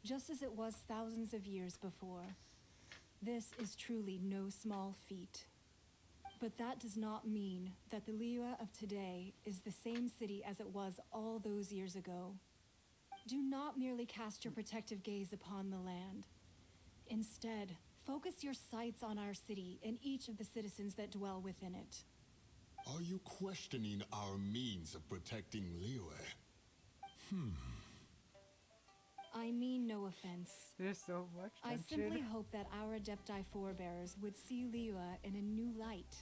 Speaker 9: just as it was thousands of years before. This is truly no small feat. But that does not mean that the Liyue of today is the same city as it was all those years ago. Do not merely cast your protective gaze upon the land. Instead, focus your sights on our city and each of the citizens that dwell within it.
Speaker 8: Are you questioning our means of protecting Liyue?
Speaker 9: I mean no offense.
Speaker 1: There's so much
Speaker 9: I
Speaker 1: tension.
Speaker 9: simply hope that our Adepti forebears would see Liyue in a new light.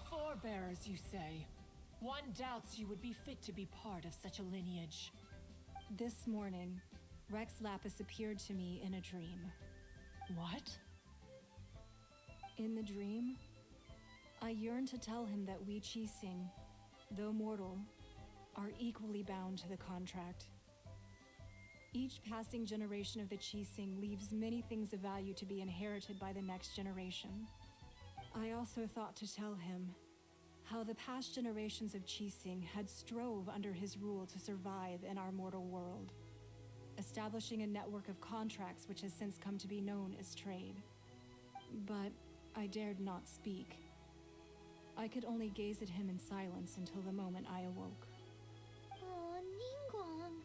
Speaker 11: Forebearers, you say? One doubts you would be fit to be part of such a lineage.
Speaker 9: This morning, Rex Lapis appeared to me in a dream.
Speaker 11: What?
Speaker 9: In the dream, I yearned to tell him that we Qixing, though mortal, are equally bound to the contract. Each passing generation of the Qixing leaves many things of value to be inherited by the next generation. I also thought to tell him how the past generations of Qixing had strove under his rule to survive in our mortal world, establishing a network of contracts which has since come to be known as trade. But I dared not speak. I could only gaze at him in silence until the moment I awoke.
Speaker 2: Oh, Ningguang.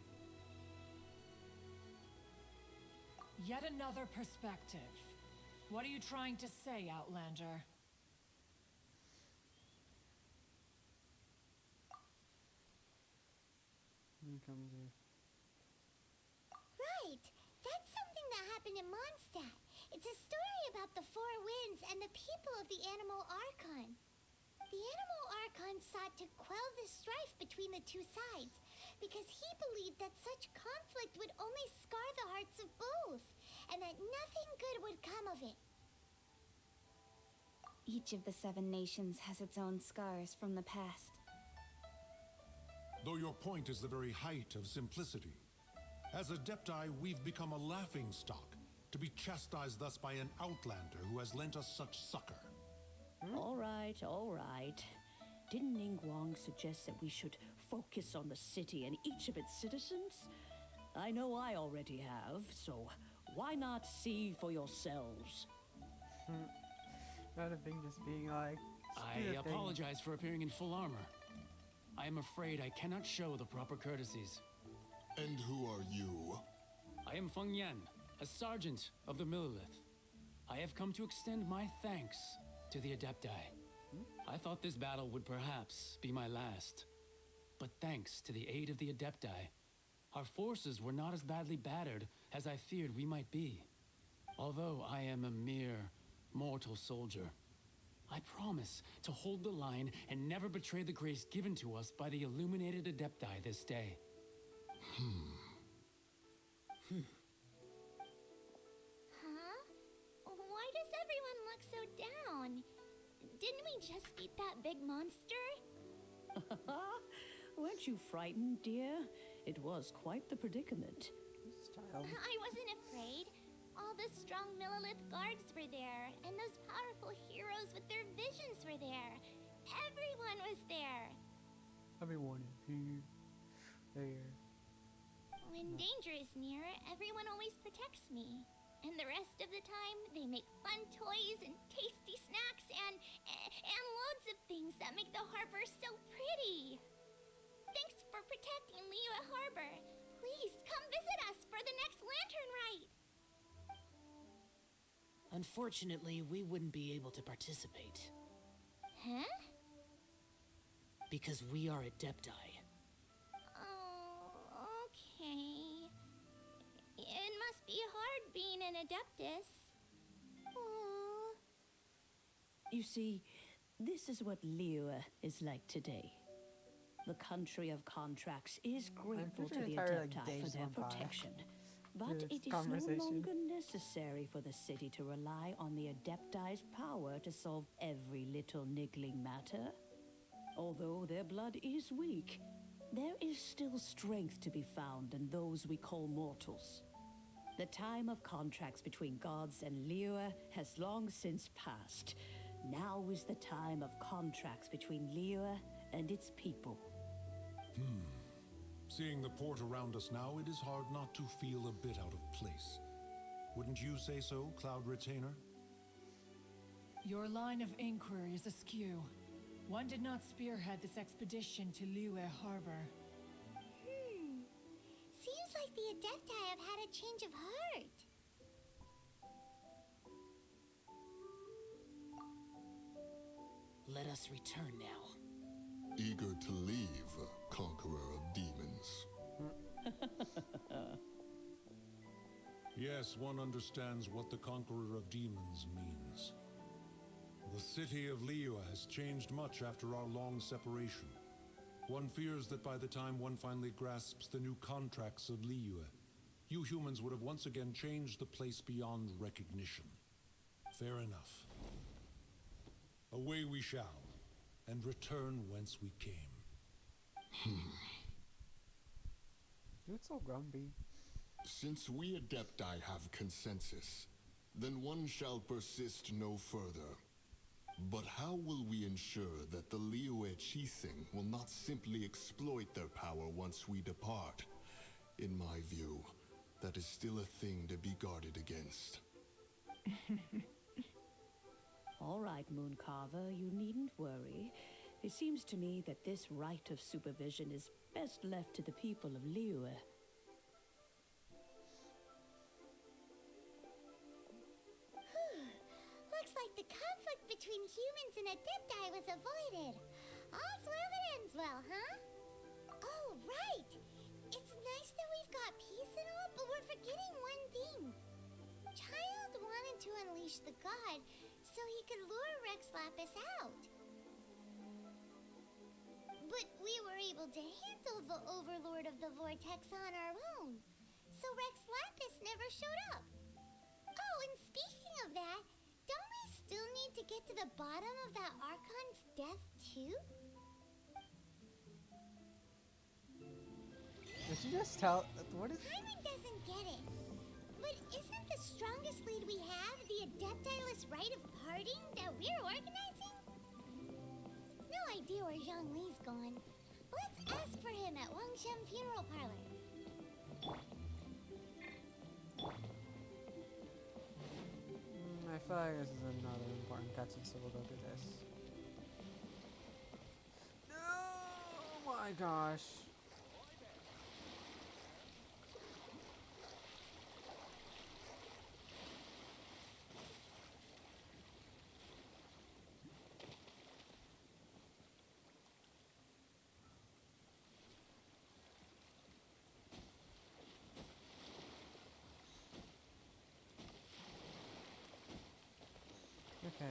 Speaker 11: Yet another perspective. What are you trying to say, Outlander?
Speaker 1: Here comes here.
Speaker 2: Right. That's something that happened in Mondstadt. It's a story about the four winds and the people of the animal archon. The animal archon sought to quell the strife between the two sides because he believed that such conflict would only scar the hearts of both and that nothing good would come of it.
Speaker 10: Each of the 7 nations has its own scars from the past.
Speaker 8: Though your point is the very height of simplicity. As Adepti, we've become a laughingstock, to be chastised thus by an outlander who has lent us such succor.
Speaker 13: All right, all right. Didn't Ningguang suggest that we should focus on the city and each of its citizens? I know I already have, so why not see for yourselves?
Speaker 1: Not a thing just being like.
Speaker 12: I apologize for appearing in full armor. I am afraid I cannot show the proper courtesies.
Speaker 8: And who are you?
Speaker 12: I am Feng Yan, a sergeant of the Millilith. I have come to extend my thanks to the Adepti. I thought this battle would perhaps be my last. But thanks to the aid of the Adepti, our forces were not as badly battered as I feared we might be. Although I am a mere mortal soldier, I promise to hold the line and never betray the grace given to us by the illuminated Adepti this day.
Speaker 2: Huh? Why does everyone look so down? Didn't we just beat that big monster?
Speaker 13: Weren't you frightened, dear? It was quite the predicament.
Speaker 2: I wasn't afraid. All the strong Millilith guards were there, and those powerful heroes with their visions were there. Everyone was there.
Speaker 1: Everyone is here. There.
Speaker 2: When danger is near, everyone always protects me. And the rest of the time, they make fun toys and tasty snacks and loads of things that make the harbor so pretty. Thanks for protecting Liyue Harbor. Please come visit us for the next lantern rite.
Speaker 7: Unfortunately, we wouldn't be able to participate.
Speaker 2: Huh?
Speaker 7: Because we are Adepti.
Speaker 2: Oh, okay. It must be hard being an Adeptus. Aww.
Speaker 13: You see, this is what Liyue is like today. The country of contracts is grateful to the Adepti for their protection. But it is no longer necessary for the city to rely on the Adepti's power to solve every little niggling matter. Although their blood is weak, there is still strength to be found in those we call mortals. The time of contracts between gods and Liyue has long since passed. Now is the time of contracts between Liyue and its people.
Speaker 8: Seeing the port around us now, it is hard not to feel a bit out of place. Wouldn't you say so, Cloud Retainer?
Speaker 11: Your line of inquiry is askew. One did not spearhead this expedition to Liyue Harbor.
Speaker 2: Seems like the Adepti have had a change of heart.
Speaker 7: Let us return now.
Speaker 8: Eager to leave, Conqueror of Demons. Yes, one understands what the Conqueror of Demons means. The city of Liyue has changed much after our long separation. One fears that by the time one finally grasps the new contracts of Liyue, you humans would have once again changed the place beyond recognition. Fair enough. Away we shall, and return whence we came.
Speaker 1: You're so grumpy.
Speaker 14: Since we Adepti have consensus, then one shall persist no further. But how will we ensure that the Liyue Chising will not simply exploit their power once we depart? In my view, that is still a thing to be guarded against.
Speaker 13: All right, Mooncarver, you needn't worry. It seems to me that this right of supervision is best left to the people of Liyue.
Speaker 2: between humans and Adepti was avoided. All's well that ends well, huh? Oh, right! It's nice that we've got peace and all, but we're forgetting one thing. Child wanted to unleash the god so he could lure Rex Lapis out. But we were able to handle the Overlord of the Vortex on our own, so Rex Lapis never showed up. Oh, and speaking of that, don't we still need to get to the bottom of that Archon's death, too?
Speaker 1: Did she just tell? What is?
Speaker 2: Hyman doesn't get it. But isn't the strongest lead we have the Adepti-less rite of parting that we're organizing? No idea where Zhongli's gone. Let's ask for him at Wangshan Funeral Parlor.
Speaker 1: I feel like this is another important cutscene, so we'll go through this. No! Oh my gosh. Okay.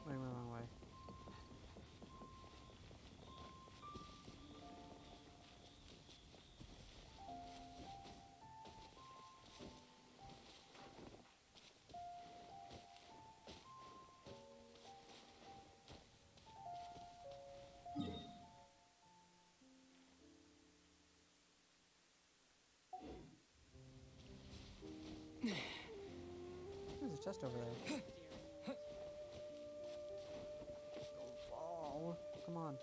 Speaker 1: Wait, wrong way. There's a chest over there. Oh, come on.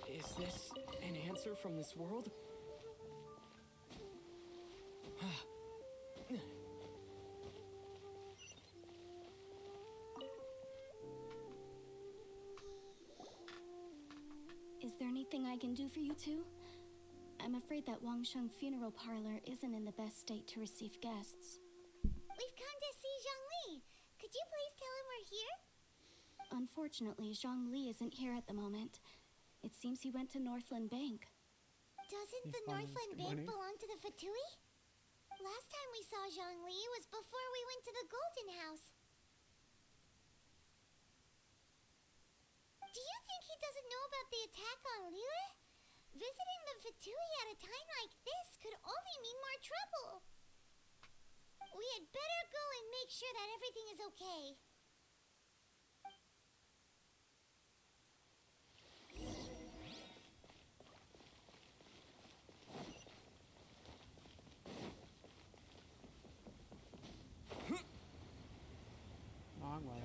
Speaker 6: Is this an answer from this world?
Speaker 5: Is there anything I can do for you two? I'm afraid that Wangsheng Funeral Parlor isn't in the best state to receive guests.
Speaker 2: We've come to see Zhongli. Could you please tell him we're here?
Speaker 5: Unfortunately, Zhongli isn't here at the moment. It seems he went to Northland Bank.
Speaker 2: Doesn't the Northland Bank belong to the Fatui? Last time we saw Zhongli was before we went to the Golden House. Do you think he doesn't know about the attack on Liyue? Visiting the Fatui at a time like this could only mean more trouble. We had better go and make sure that everything is okay.
Speaker 1: Wrong way.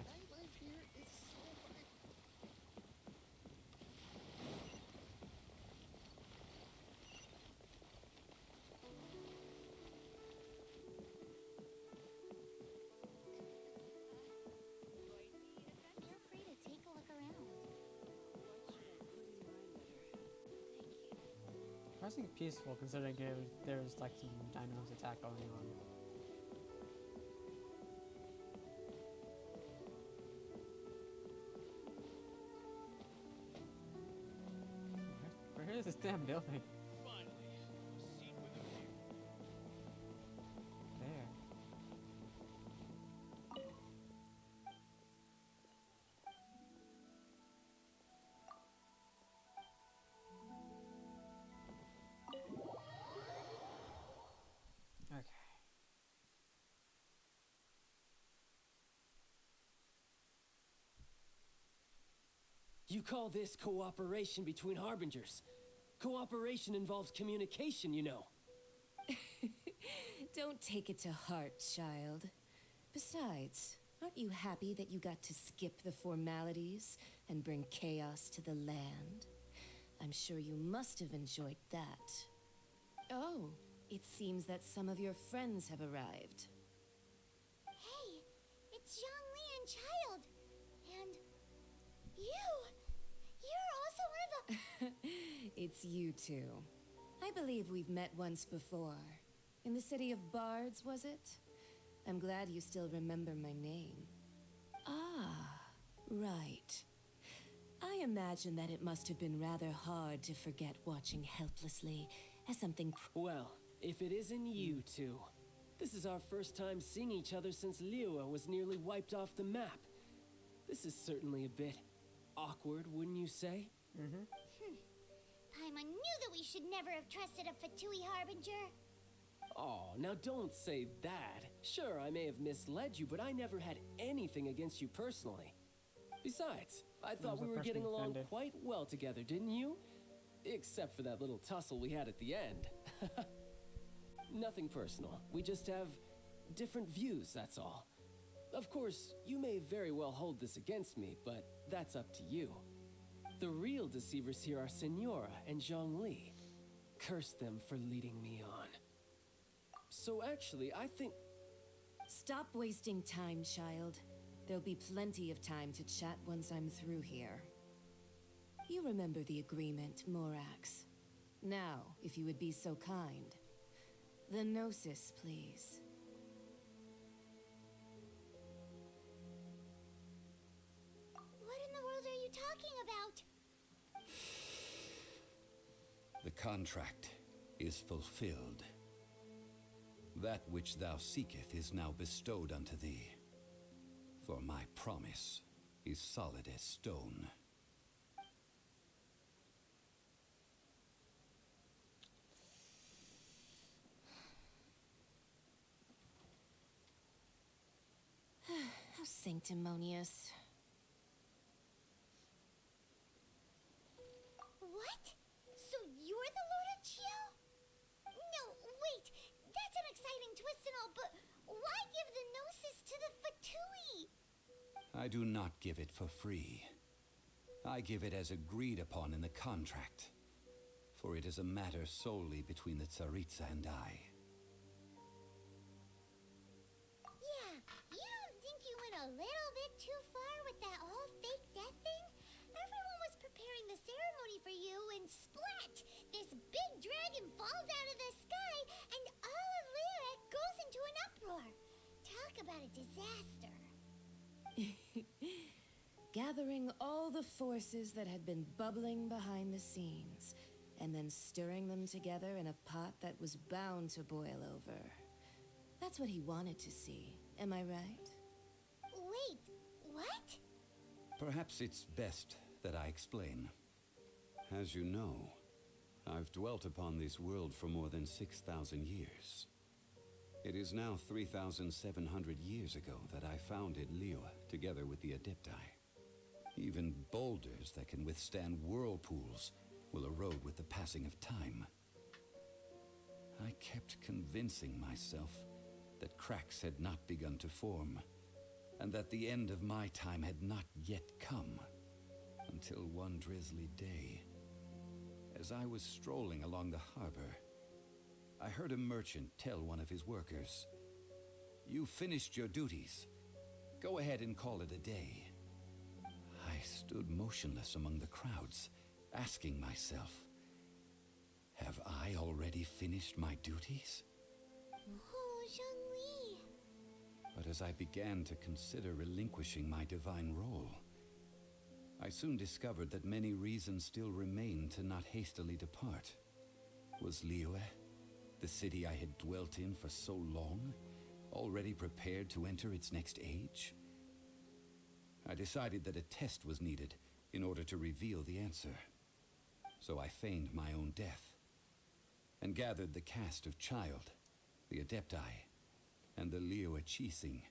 Speaker 2: Feel free to take a look around.
Speaker 1: Surprisingly peaceful considering there's like some dinos attack going on. Where is this damn building? There. Okay.
Speaker 6: You call this cooperation between harbingers. Cooperation involves communication, you know.
Speaker 5: Don't take it to heart, child. Besides, aren't you happy that you got to skip the formalities and bring chaos to the land? I'm sure you must have enjoyed that. Oh, it seems that some of your friends have arrived.
Speaker 2: Hey, it's Zhongli and Child. And you! You're also one of the...
Speaker 5: It's you two. I believe we've met once before. In the city of Bards, was it? I'm glad you still remember my name. Ah, right. I imagine that it must have been rather hard to forget watching helplessly as something...
Speaker 6: Well, if it isn't you two. This is our first time seeing each other since Liyue was nearly wiped off the map. This is certainly a bit awkward, wouldn't you say?
Speaker 2: Paimon knew that we should never have trusted a Fatui Harbinger.
Speaker 6: Oh, now don't say that. Sure, I may have misled you, but I never had anything against you personally. Besides, I thought we were getting along quite well together, didn't you? Except for that little tussle we had at the end. Nothing personal. We just have different views, that's all. Of course, you may very well hold this against me, but that's up to you. The real deceivers here are Senora and Zhongli. Curse them for leading me on. So actually, I think...
Speaker 5: Stop wasting time, child. There'll be plenty of time to chat once I'm through here. You remember the agreement, Morax. Now, if you would be so kind. The Gnosis, please.
Speaker 2: What in the world are you talking about?
Speaker 3: The contract is fulfilled. That which thou seeketh is now bestowed unto thee. For my promise is solid as stone.
Speaker 5: How sanctimonious.
Speaker 2: What? So you're the Lord of Chio? No, wait. That's an exciting twist and all, but why give the Gnosis to the Fatui?
Speaker 3: I do not give it for free. I give it as agreed upon in the contract. For it is a matter solely between the Tsaritsa and I.
Speaker 2: Yeah, you don't think you went a little bit too far with that whole fake death thing? Everyone was preparing the ceremony for you, and splat! This big dragon falls out of the sky, and all of Liyue goes into an uproar. Talk about a disaster.
Speaker 5: Gathering all the forces that had been bubbling behind the scenes, and then stirring them together in a pot that was bound to boil over. That's what he wanted to see, am I right?
Speaker 2: Wait, what?
Speaker 3: Perhaps it's best that I explain. As you know, I've dwelt upon this world for more than 6,000 years. It is now 3,700 years ago that I founded Liyue together with the Adepti. Even boulders that can withstand whirlpools will erode with the passing of time. I kept convincing myself that cracks had not begun to form, and that the end of my time had not yet come, until one drizzly day, as I was strolling along the harbor, I heard a merchant tell one of his workers, "You finished your duties. Go ahead and call it a day." I stood motionless among the crowds, asking myself, have I already finished my duties?
Speaker 2: Oh, Zhongli.
Speaker 3: But as I began to consider relinquishing my divine role, I soon discovered that many reasons still remained to not hastily depart. Was Liyue, the city I had dwelt in for so long, already prepared to enter its next age? I decided that a test was needed in order to reveal the answer. So I feigned my own death, and gathered the cast of Child, the Adepti, and the Liyue Chising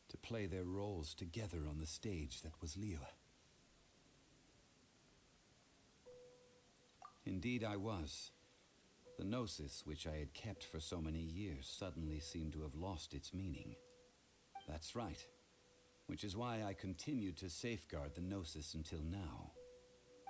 Speaker 3: to play their roles together on the stage that was Liyue. Indeed I was. The Gnosis, which I had kept for so many years, suddenly seemed to have lost its meaning. That's right. Which is why I continued to safeguard the Gnosis until now.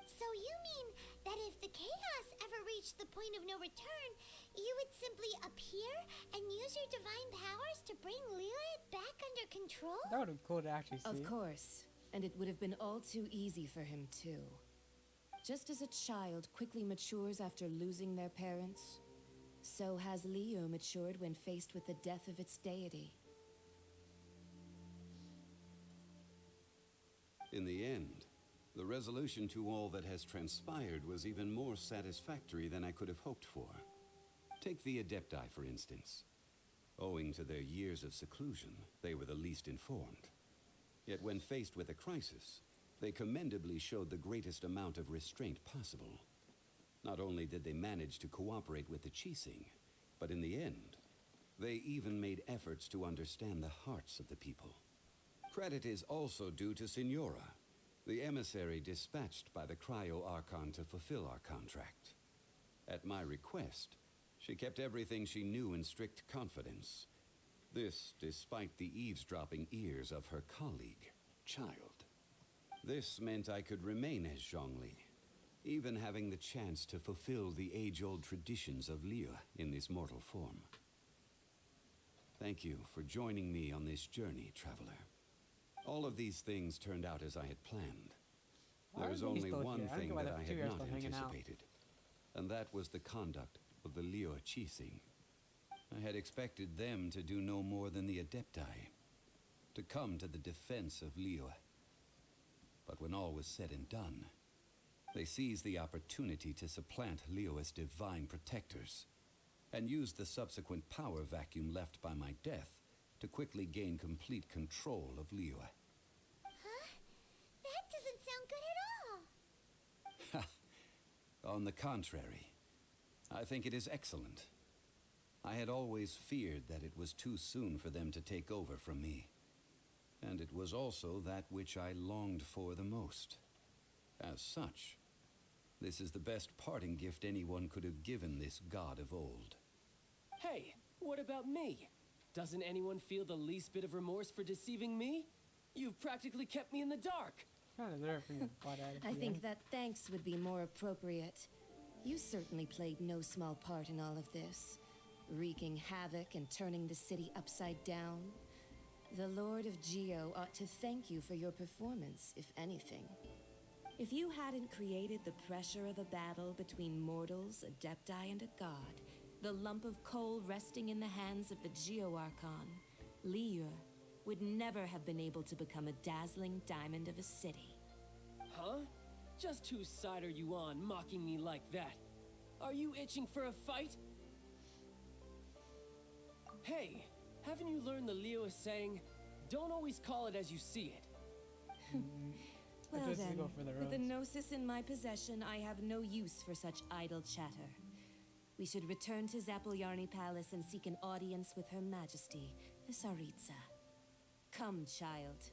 Speaker 2: So you mean that if the chaos ever reached the point of no return, you would simply appear and use your divine powers to bring Liyue back under control?
Speaker 1: That would have been cool to actually see.
Speaker 5: Of course, and it would have been all too easy for him too. Just as a child quickly matures after losing their parents, so has Liyue matured when faced with the death of its deity.
Speaker 3: In the end, the resolution to all that has transpired was even more satisfactory than I could have hoped for. Take the Adepti, for instance. Owing to their years of seclusion, they were the least informed. Yet when faced with a crisis, they commendably showed the greatest amount of restraint possible. Not only did they manage to cooperate with the Qixing, but in the end, they even made efforts to understand the hearts of the people. Credit is also due to Signora, the emissary dispatched by the Cryo-Archon to fulfill our contract. At my request, she kept everything she knew in strict confidence. This despite the eavesdropping ears of her colleague, Child. This meant I could remain as Zhongli, even having the chance to fulfill the age-old traditions of Liyue in this mortal form. Thank you for joining me on this journey, Traveler. All of these things turned out as I had planned. There was only one thing that I had not anticipated, and that was the conduct of the Liyue Qixing. I had expected them to do no more than the Adepti, to come to the defense of Liyue. But when all was said and done, they seized the opportunity to supplant Liyue as divine protectors, and used the subsequent power vacuum left by my death to quickly gain complete control of Liyue.
Speaker 2: Huh? That doesn't sound good at all.
Speaker 3: On the contrary, I think it is excellent. I had always feared that it was too soon for them to take over from me. And it was also that which I longed for the most. As such, this is the best parting gift anyone could have given this god of old.
Speaker 6: Hey, what about me? Doesn't anyone feel the least bit of remorse for deceiving me? You've practically kept me in the dark.
Speaker 5: I think that thanks would be more appropriate. You certainly played no small part in all of this, wreaking havoc and turning the city upside down. The Lord of Geo ought to thank you for your performance, if anything. If you hadn't created the pressure of a battle between mortals, Adepti, and a god, the lump of coal resting in the hands of the Geo-Archon, Liyue, would never have been able to become a dazzling diamond of a city.
Speaker 6: Huh? Just whose side are you on, mocking me like that? Are you itching for a fight? Hey, haven't you learned the Liyue saying, don't always call it as you see it?
Speaker 5: Well then, with the Gnosis in my possession, I have no use for such idle chatter. We should return to Zapolyarny Palace and seek an audience with Her Majesty, the Tsaritsa. Come, child.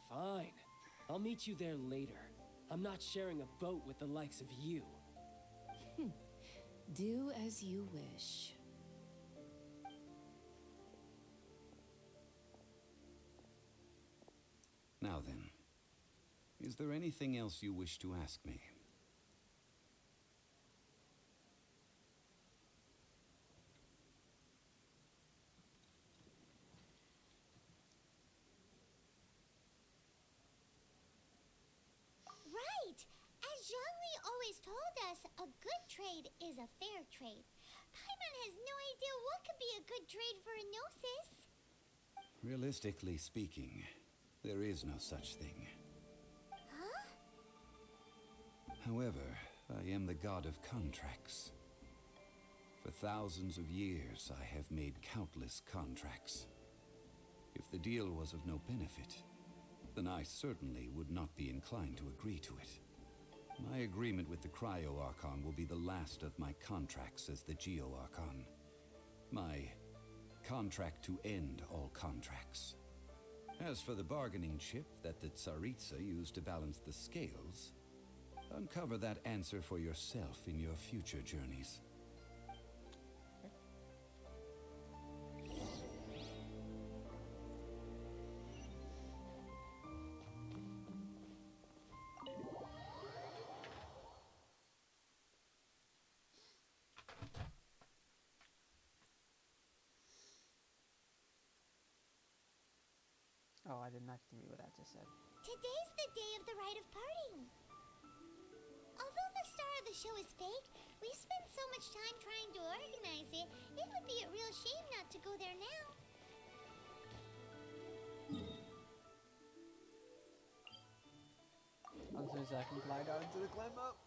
Speaker 6: Fine. I'll meet you there later. I'm not sharing a boat with the likes of you.
Speaker 5: Do as you wish.
Speaker 3: Now then, is there anything else you wish to ask me?
Speaker 2: Right! As Zhongli always told us, a good trade is a fair trade. Paimon has no idea what could be a good trade for a Gnosis.
Speaker 3: Realistically speaking, there is no such thing.
Speaker 2: Huh?
Speaker 3: However, I am the god of contracts. For thousands of years, I have made countless contracts. If the deal was of no benefit, then I certainly would not be inclined to agree to it. My agreement with the Cryo-Archon will be the last of my contracts as the Geo-Archon. My contract to end all contracts. As for the bargaining chip that the Tsaritsa used to balance the scales, Uncover that answer for yourself in your future journeys.
Speaker 1: Oh, I did not get to read what that just said.
Speaker 2: Today's the day of the rite of parting. Although the star of the show is fake, we spent so much time trying to organize it, it would be a real shame not to go there now.
Speaker 1: As soon as I can glide out into the climb up.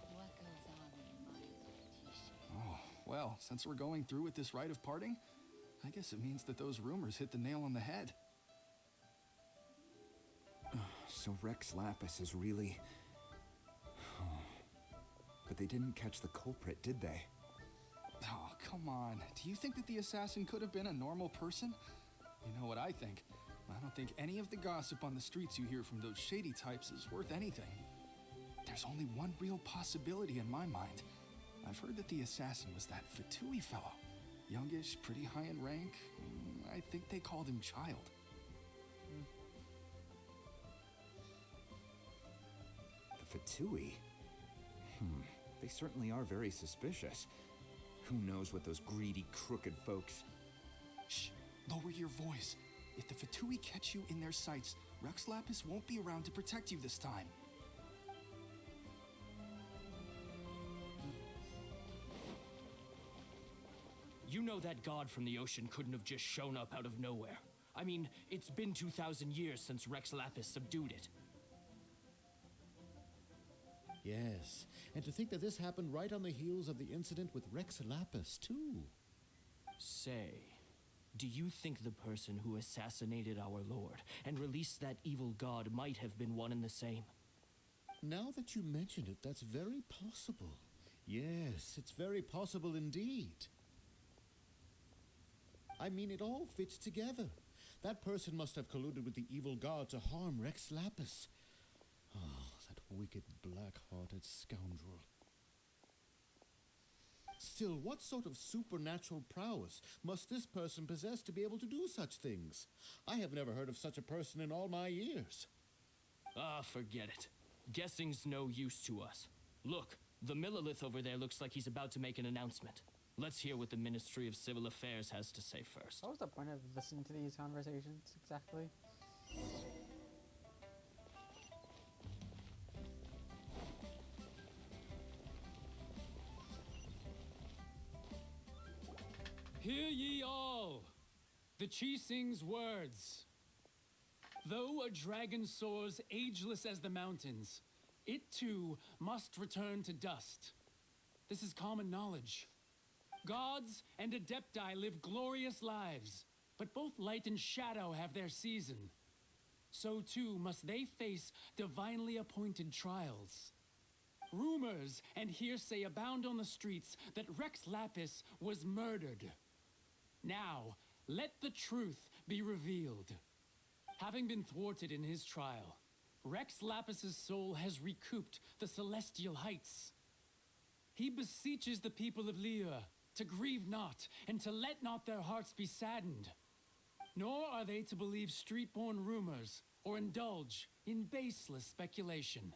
Speaker 7: What goes on in your mind, Tishi?
Speaker 4: Oh, well, since we're going through with this rite of parting, I guess it means that those rumors hit the nail on the head.
Speaker 15: So Rex Lapis is really... But they didn't catch the culprit, did they?
Speaker 4: Oh, come on. Do you think that the assassin could have been a normal person? You know what I think? I don't think any of the gossip on the streets you hear from those shady types is worth anything. There's only one real possibility in my mind. I've heard that the assassin was that Fatui fellow. Youngish, pretty high in rank. I think they called him Child.
Speaker 15: The Fatui? They certainly are very suspicious. Who knows what those greedy, crooked folks...
Speaker 4: Shh! Lower your voice. If the Fatui catch you in their sights, Rex Lapis won't be around to protect you this time.
Speaker 16: You know that god from the ocean couldn't have just shown up out of nowhere. I mean, it's been 2,000 years since Rex Lapis subdued it.
Speaker 17: Yes, and to think that this happened right on the heels of the incident with Rex Lapis, too.
Speaker 16: Say, do you think the person who assassinated our lord and released that evil god might have been one and the same?
Speaker 17: Now that you mention it, that's very possible. Yes, it's very possible indeed. I mean, it all fits together. That person must have colluded with the evil god to harm Rex Lapis. Oh, that wicked, black-hearted scoundrel. Still, what sort of supernatural prowess must this person possess to be able to do such things? I have never heard of such a person in all my years.
Speaker 16: Ah, forget it. Guessing's no use to us. Look, the Millilith over there looks like he's about to make an announcement. Let's hear what the Ministry of Civil Affairs has to say first.
Speaker 1: What was the point of listening to these conversations, exactly?
Speaker 12: Hear ye all, the Chising's words. Though a dragon soars ageless as the mountains, it too must return to dust. This is common knowledge. Gods and Adepti live glorious lives, but both light and shadow have their season. So too must they face divinely appointed trials. Rumors and hearsay abound on the streets that Rex Lapis was murdered. Now, let the truth be revealed. Having been thwarted in his trial, Rex Lapis's soul has recouped the celestial heights. He beseeches the people of Liyue to grieve not and to let not their hearts be saddened. Nor are they to believe street-born rumors or indulge in baseless speculation.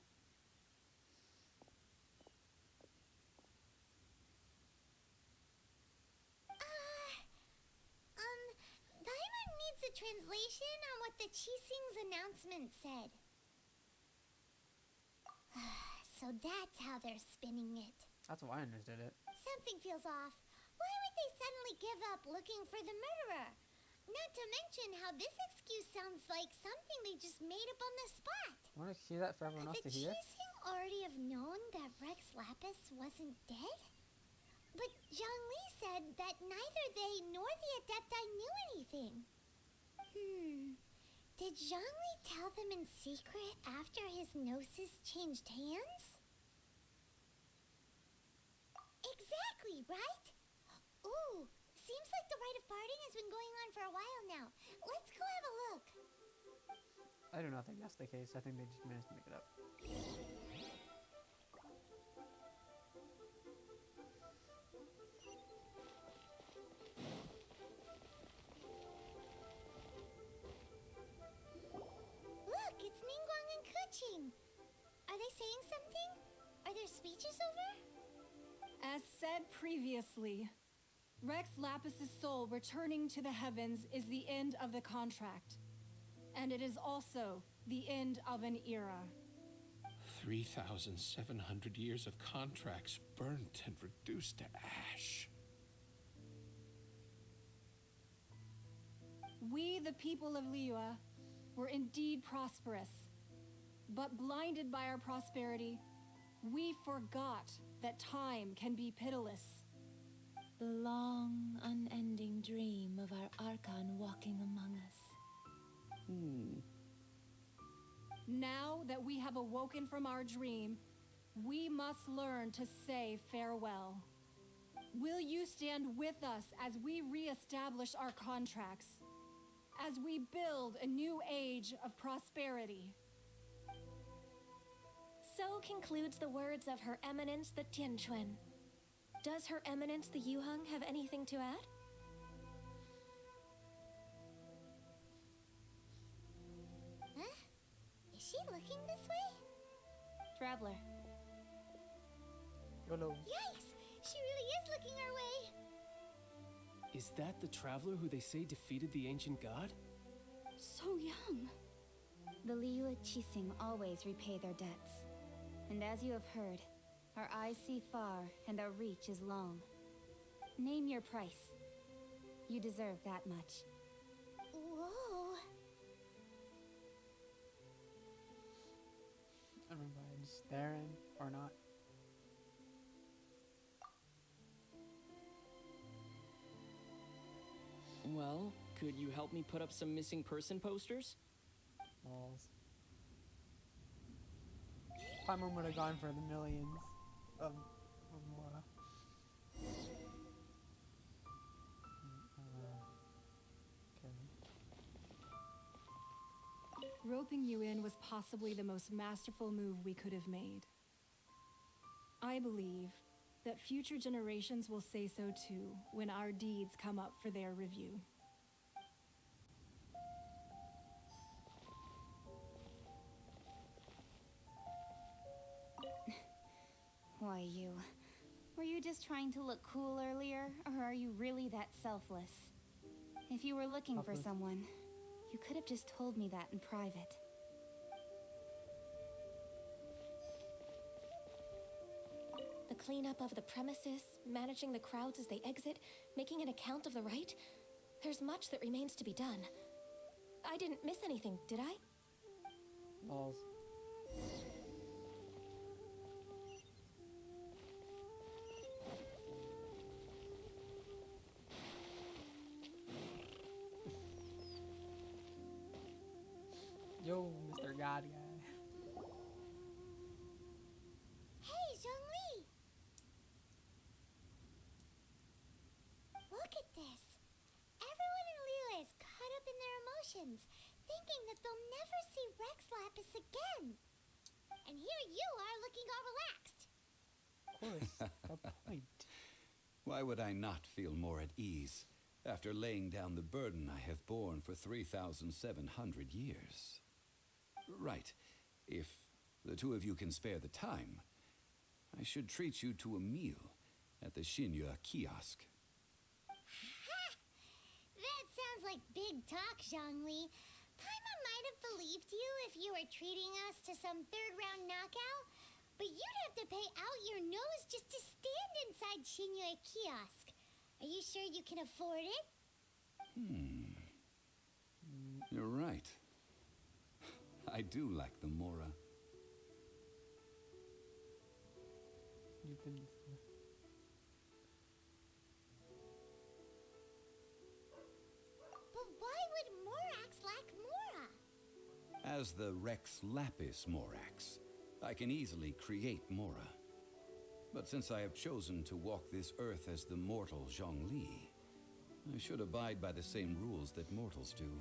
Speaker 2: Paimon needs a translation on what the Chising's announcement said. So that's how they're spinning it.
Speaker 1: That's why I understood it.
Speaker 2: Something feels off. Why would they suddenly give up looking for the murderer? Not to mention how this excuse sounds like something they just made up on the spot.
Speaker 1: Want to hear that for everyone else
Speaker 2: Could
Speaker 1: to
Speaker 2: the
Speaker 1: hear?
Speaker 2: Chising already have known that Rex Lapis wasn't dead? But Zhongli said that neither they nor the Adepti knew anything. Did Zhongli tell them in secret after his gnosis changed hands? Exactly, right? Ooh, seems like the rite of parting has been going on for a while now. Let's go have a look.
Speaker 1: I do not think that's the case. I think they just managed to make it up.
Speaker 2: Look, it's Ningguang and Keqing. Are they saying something? Are there speeches over?
Speaker 9: As said previously, Rex Lapis' soul returning to the heavens is the end of the contract. And it is also the end of an era.
Speaker 18: 3,700 years of contracts burnt and reduced to ash.
Speaker 9: We, the people of Liyue, were indeed prosperous. But blinded by our prosperity, we forgot that time can be pitiless.
Speaker 5: The long, unending dream of our archon walking among us.
Speaker 9: Now that we have awoken from our dream, we must learn to say farewell. Will you stand with us as we re-establish our contracts? As we build a new age of prosperity?
Speaker 5: So concludes the words of Her Eminence the Tianquan. Does Her Eminence the Yuheng have anything to add?
Speaker 2: Huh? Is she looking this way?
Speaker 10: Traveler.
Speaker 1: YOLO.
Speaker 2: Yikes! She really is looking our way.
Speaker 6: Is that the traveler who they say defeated the ancient god?
Speaker 10: So young. The Liyue Qixing always repay their debts. And as you have heard, our eyes see far and our reach is long. Name your price. You deserve that much.
Speaker 2: Whoa.
Speaker 1: Everybody just staring or not.
Speaker 19: Well, could you help me put up some missing person posters?
Speaker 1: Balls. Paimon would have gone for the millions of Mora. Okay.
Speaker 9: Roping you in was possibly the most masterful move we could have made. I believe that future generations will say so too when our deeds come up for their review.
Speaker 10: Why, you. Were you just trying to look cool earlier, or are you really that selfless? If you were looking for someone, you could have just told me that in private.
Speaker 5: The cleanup of the premises, managing the crowds as they exit, making an account of the rite. There's much that remains to be done. I didn't miss anything, did I?
Speaker 1: Balls. Yo, Mr. God guy.
Speaker 2: Hey, Zhongli! Look at this. Everyone in Liyue is caught up in their emotions, thinking that they'll never see Rex Lapis again. And here you are looking all relaxed.
Speaker 1: Of course. A point.
Speaker 3: Why would I not feel more at ease after laying down the burden I have borne for 3,700 years? Right. If the two of you can spare the time, I should treat you to a meal at the Liyue kiosk.
Speaker 2: Ha! That sounds like big talk, Zhongli. Paimon might have believed you if you were treating us to some third-round knockout, but you'd have to pay out your nose just to stand inside Liyue kiosk. Are you sure you can afford it?
Speaker 3: You're right. I do like the Mora.
Speaker 1: You've been.
Speaker 3: As the Rex Lapis Morax, I can easily create Mora. But since I have chosen to walk this earth as the mortal Zhongli, I should abide by the same rules that mortals do.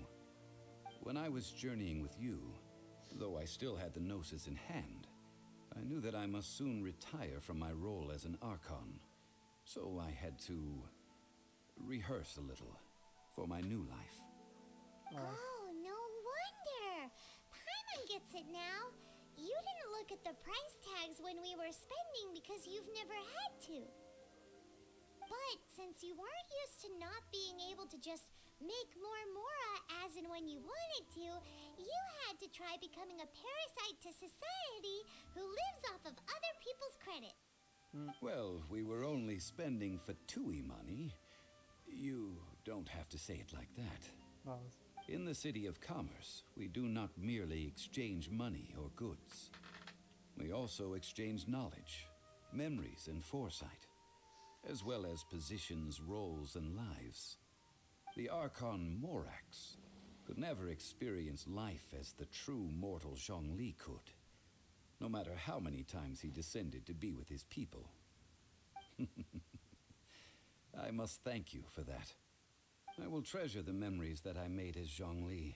Speaker 3: When I was journeying with you, though I still had the Gnosis in hand, I knew that I must soon retire from my role as an archon. So I had to rehearse a little for my new life.
Speaker 2: Oh, no wonder! Paimon gets it now. You didn't look at the price tags when we were spending because you've never had to. But since you weren't used to not being able to just make more Mora as and when you wanted to, you had to try becoming a parasite to society who lives off of other people's credit.
Speaker 3: Well, we were only spending Fatui money. You don't have to say it like that. In the City of Commerce, we do not merely exchange money or goods. We also exchange knowledge, memories, and foresight, as well as positions, roles, and lives. The Archon Morax could never experience life as the true mortal Zhongli could, no matter how many times he descended to be with his people. I must thank you for that. I will treasure the memories that I made as Zhongli,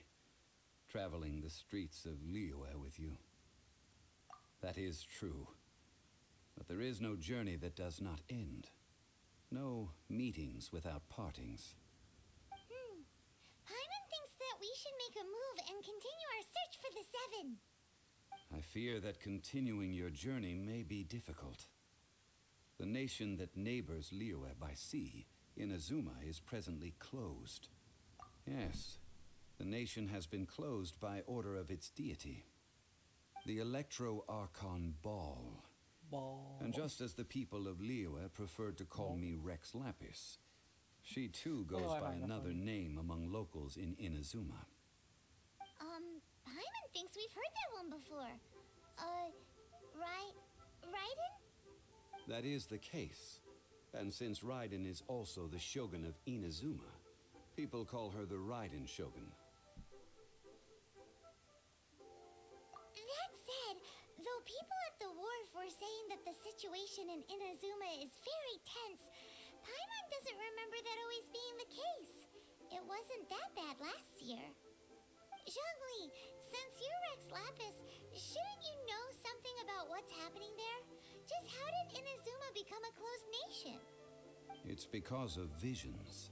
Speaker 3: traveling the streets of Liyue with you. That is true. But there is no journey that does not end. No meetings without partings.
Speaker 2: Paimon thinks that we should make a move and continue our search for the Seven.
Speaker 3: I fear that continuing your journey may be difficult. The nation that neighbors Liyue by sea, Inazuma, is presently closed. Yes, the nation has been closed by order of its deity, the Electro-Archon Ball. And just as the people of Liyue preferred to call me Rex Lapis, she too goes by another name among locals in Inazuma.
Speaker 2: Paimon thinks we've heard that one before. Raiden?
Speaker 3: That is the case. And since Raiden is also the Shogun of Inazuma, people call her the Raiden Shogun.
Speaker 2: That said, though people at the wharf were saying that the situation in Inazuma is very tense, Paimon doesn't remember that always being the case. It wasn't that bad last year. Zhongli, since you're Rex Lapis, shouldn't you know something about what's happening there? Just how did Inazuma become a closed nation?
Speaker 3: It's because of visions.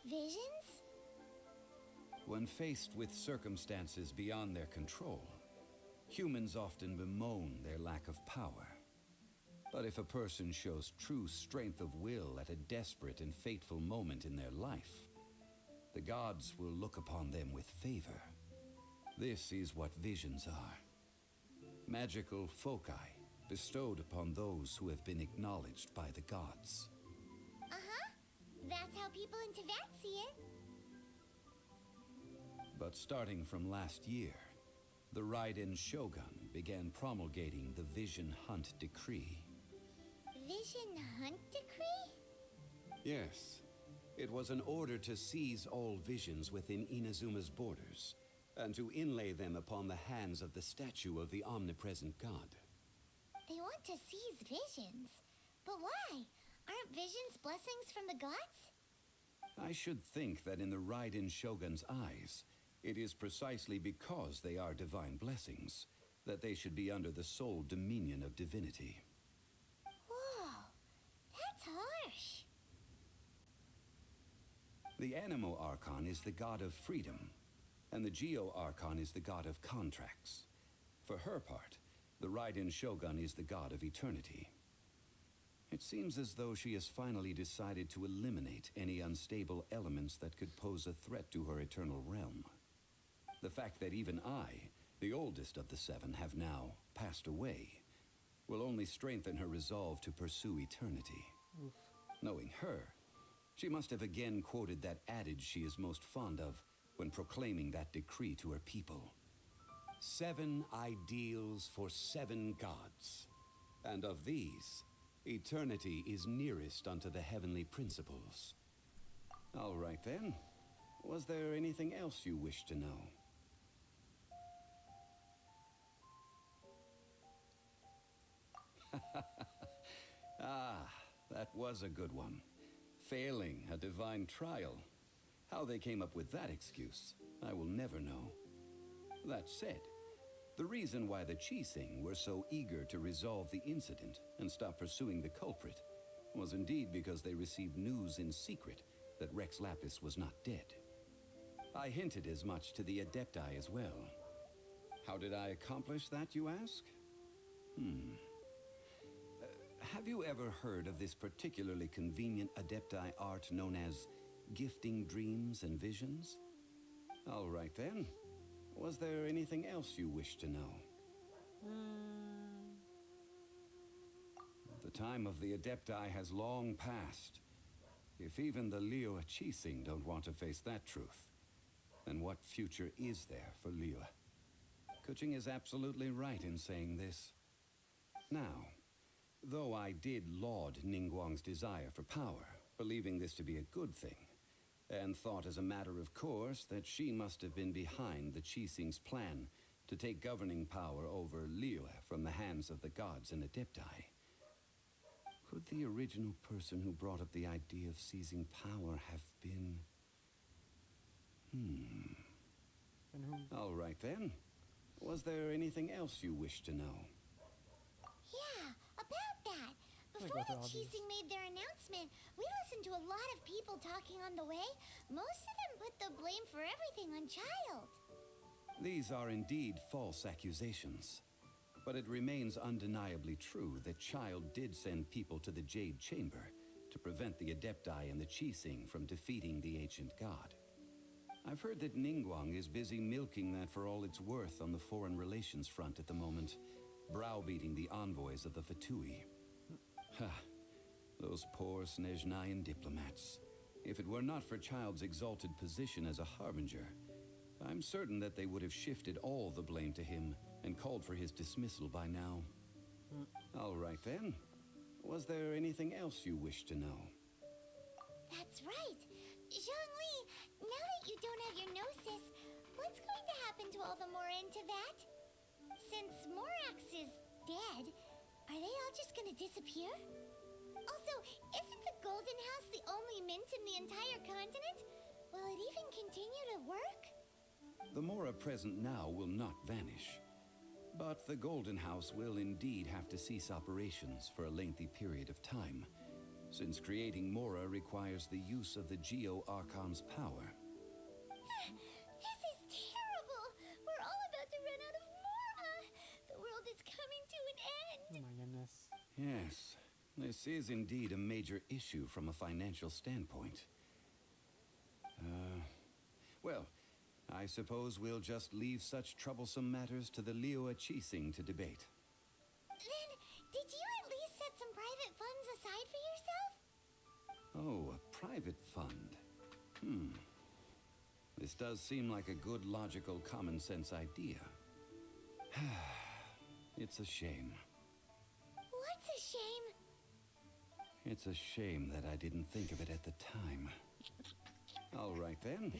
Speaker 2: Visions?
Speaker 3: When faced with circumstances beyond their control, humans often bemoan their lack of power. But if a person shows true strength of will at a desperate and fateful moment in their life, the gods will look upon them with favor. This is what visions are. Magical foci bestowed upon those who have been acknowledged by the gods.
Speaker 2: That's how people in Teyvat see it.
Speaker 3: But starting from last year, the Raiden Shogun began promulgating the Vision Hunt Decree.
Speaker 2: Vision Hunt Decree?
Speaker 3: Yes. It was an order to seize all visions within Inazuma's borders, and to inlay them upon the hands of the statue of the omnipresent god.
Speaker 2: They want to seize visions. But why? Aren't visions blessings from the gods?
Speaker 3: I should think that in the Raiden Shogun's eyes, it is precisely because they are divine blessings that they should be under the sole dominion of divinity.
Speaker 2: Whoa, that's harsh.
Speaker 3: The Animo Archon is the god of freedom, and the Geo Archon is the god of contracts. For her part, the Raiden Shogun is the god of eternity. It seems as though she has finally decided to eliminate any unstable elements that could pose a threat to her eternal realm. The fact that even I, the oldest of the seven, have now passed away, will only strengthen her resolve to pursue eternity. Knowing her, she must have again quoted that adage she is most fond of when proclaiming that decree to her people. 7 ideals for 7 gods, and of these, eternity is nearest unto the heavenly principles. All right then, was there anything else you wish to know? Ah, that was a good one. Failing a divine trial. How they came up with that excuse, I will never know. That said, the reason why the Qixing were so eager to resolve the incident and stop pursuing the culprit was indeed because they received news in secret that Rex Lapis was not dead. I hinted as much to the Adepti as well. How did I accomplish that, you ask? Have you ever heard of this particularly convenient Adepti art known as gifting dreams and visions? All right then. Was there anything else you wish to know? The time of the Adepti has long passed. If even the Liyue Qixing don't want to face that truth, then what future is there for Liyue? Kuching is absolutely right in saying this. Now, though I did laud Ningguang's desire for power, believing this to be a good thing, and thought as a matter of course that she must have been behind the Qixing's plan to take governing power over Liyue from the hands of the gods and Adepti, could the original person who brought up the idea of seizing power have been... All right then. Was there anything else you wish to know?
Speaker 2: Yeah, about that. Before the Qixing made their announcement, we listened to a lot of people talking on the way. Most of them put the blame for everything on Child.
Speaker 3: These are indeed false accusations. But it remains undeniably true that Child did send people to the Jade Chamber to prevent the Adepti and the Qixing from defeating the ancient god. I've heard that Ningguang is busy milking that for all it's worth on the foreign relations front at the moment, browbeating the envoys of the Fatui. Those poor Snezhnayan diplomats. If it were not for Child's exalted position as a harbinger, I'm certain that they would have shifted all the blame to him and called for his dismissal by now. All right then. Was there anything else you wish to know?
Speaker 2: That's right. Zhongli, now that you don't have your gnosis, what's going to happen to all the Mora in Teyvat? Since Morax is dead, are they all just gonna disappear? Also, isn't the Golden House the only mint in the entire continent? Will it even continue to work?
Speaker 3: The Mora present now will not vanish. But the Golden House will indeed have to cease operations for a lengthy period of time, since creating Mora requires the use of the Geo-Archon's power.
Speaker 2: This is terrible! We're all about to run out of Mora! The world is coming to an end!
Speaker 1: Oh my goodness.
Speaker 3: Yes, this is indeed a major issue from a financial standpoint. Well, I suppose we'll just leave such troublesome matters to the Liyue Qixing to debate.
Speaker 2: Then, did you at least set some private funds aside for yourself?
Speaker 3: Oh, a private fund. This does seem like a good, logical, common-sense idea. It's a shame.
Speaker 2: What's a shame?
Speaker 3: It's a shame that I didn't think of it at the time. All right then.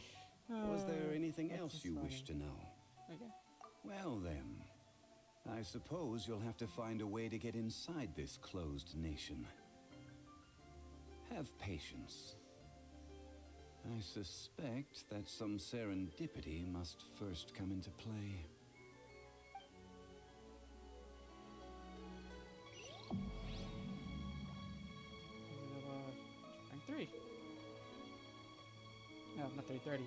Speaker 3: Was there anything else you wish to know?
Speaker 1: Okay.
Speaker 3: Well then, I suppose you'll have to find a way to get inside this closed nation. Have patience. I suspect that some serendipity must first come into play.
Speaker 1: Rank 3. No, not 330.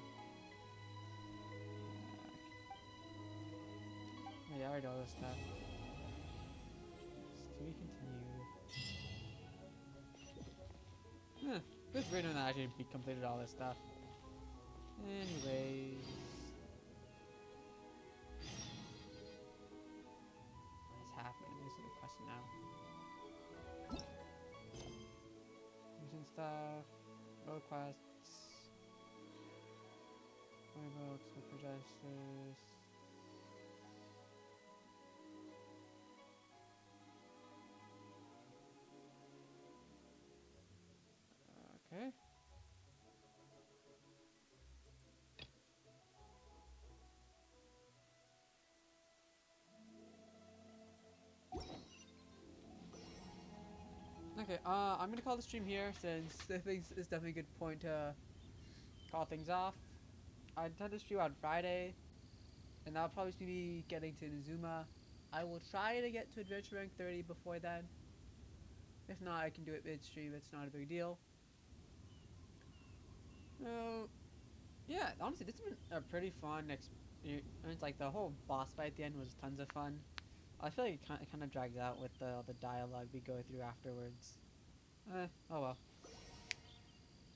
Speaker 1: Yeah, I already all this stuff. To be continued. It's weird when I actually completed all this stuff. Anyways. What's happening? This is the question now. Mission stuff. Road quests. Books, look for justice. Okay. Okay, I'm gonna call the stream here since I think it's definitely a good point to call things off. I intend to stream on Friday, and I'll probably be getting to Inazuma. I will try to get to Adventure Rank 30 before then. If not, I can do it midstream. It's not a big deal. So, yeah, honestly, this has been a pretty fun experience. Like, the whole boss fight at the end was tons of fun. I feel like it kind of drags out with the dialogue we go through afterwards. Oh well.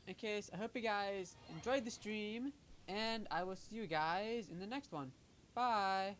Speaker 1: In case, I hope you guys enjoyed the stream, and I will see you guys in the next one. Bye!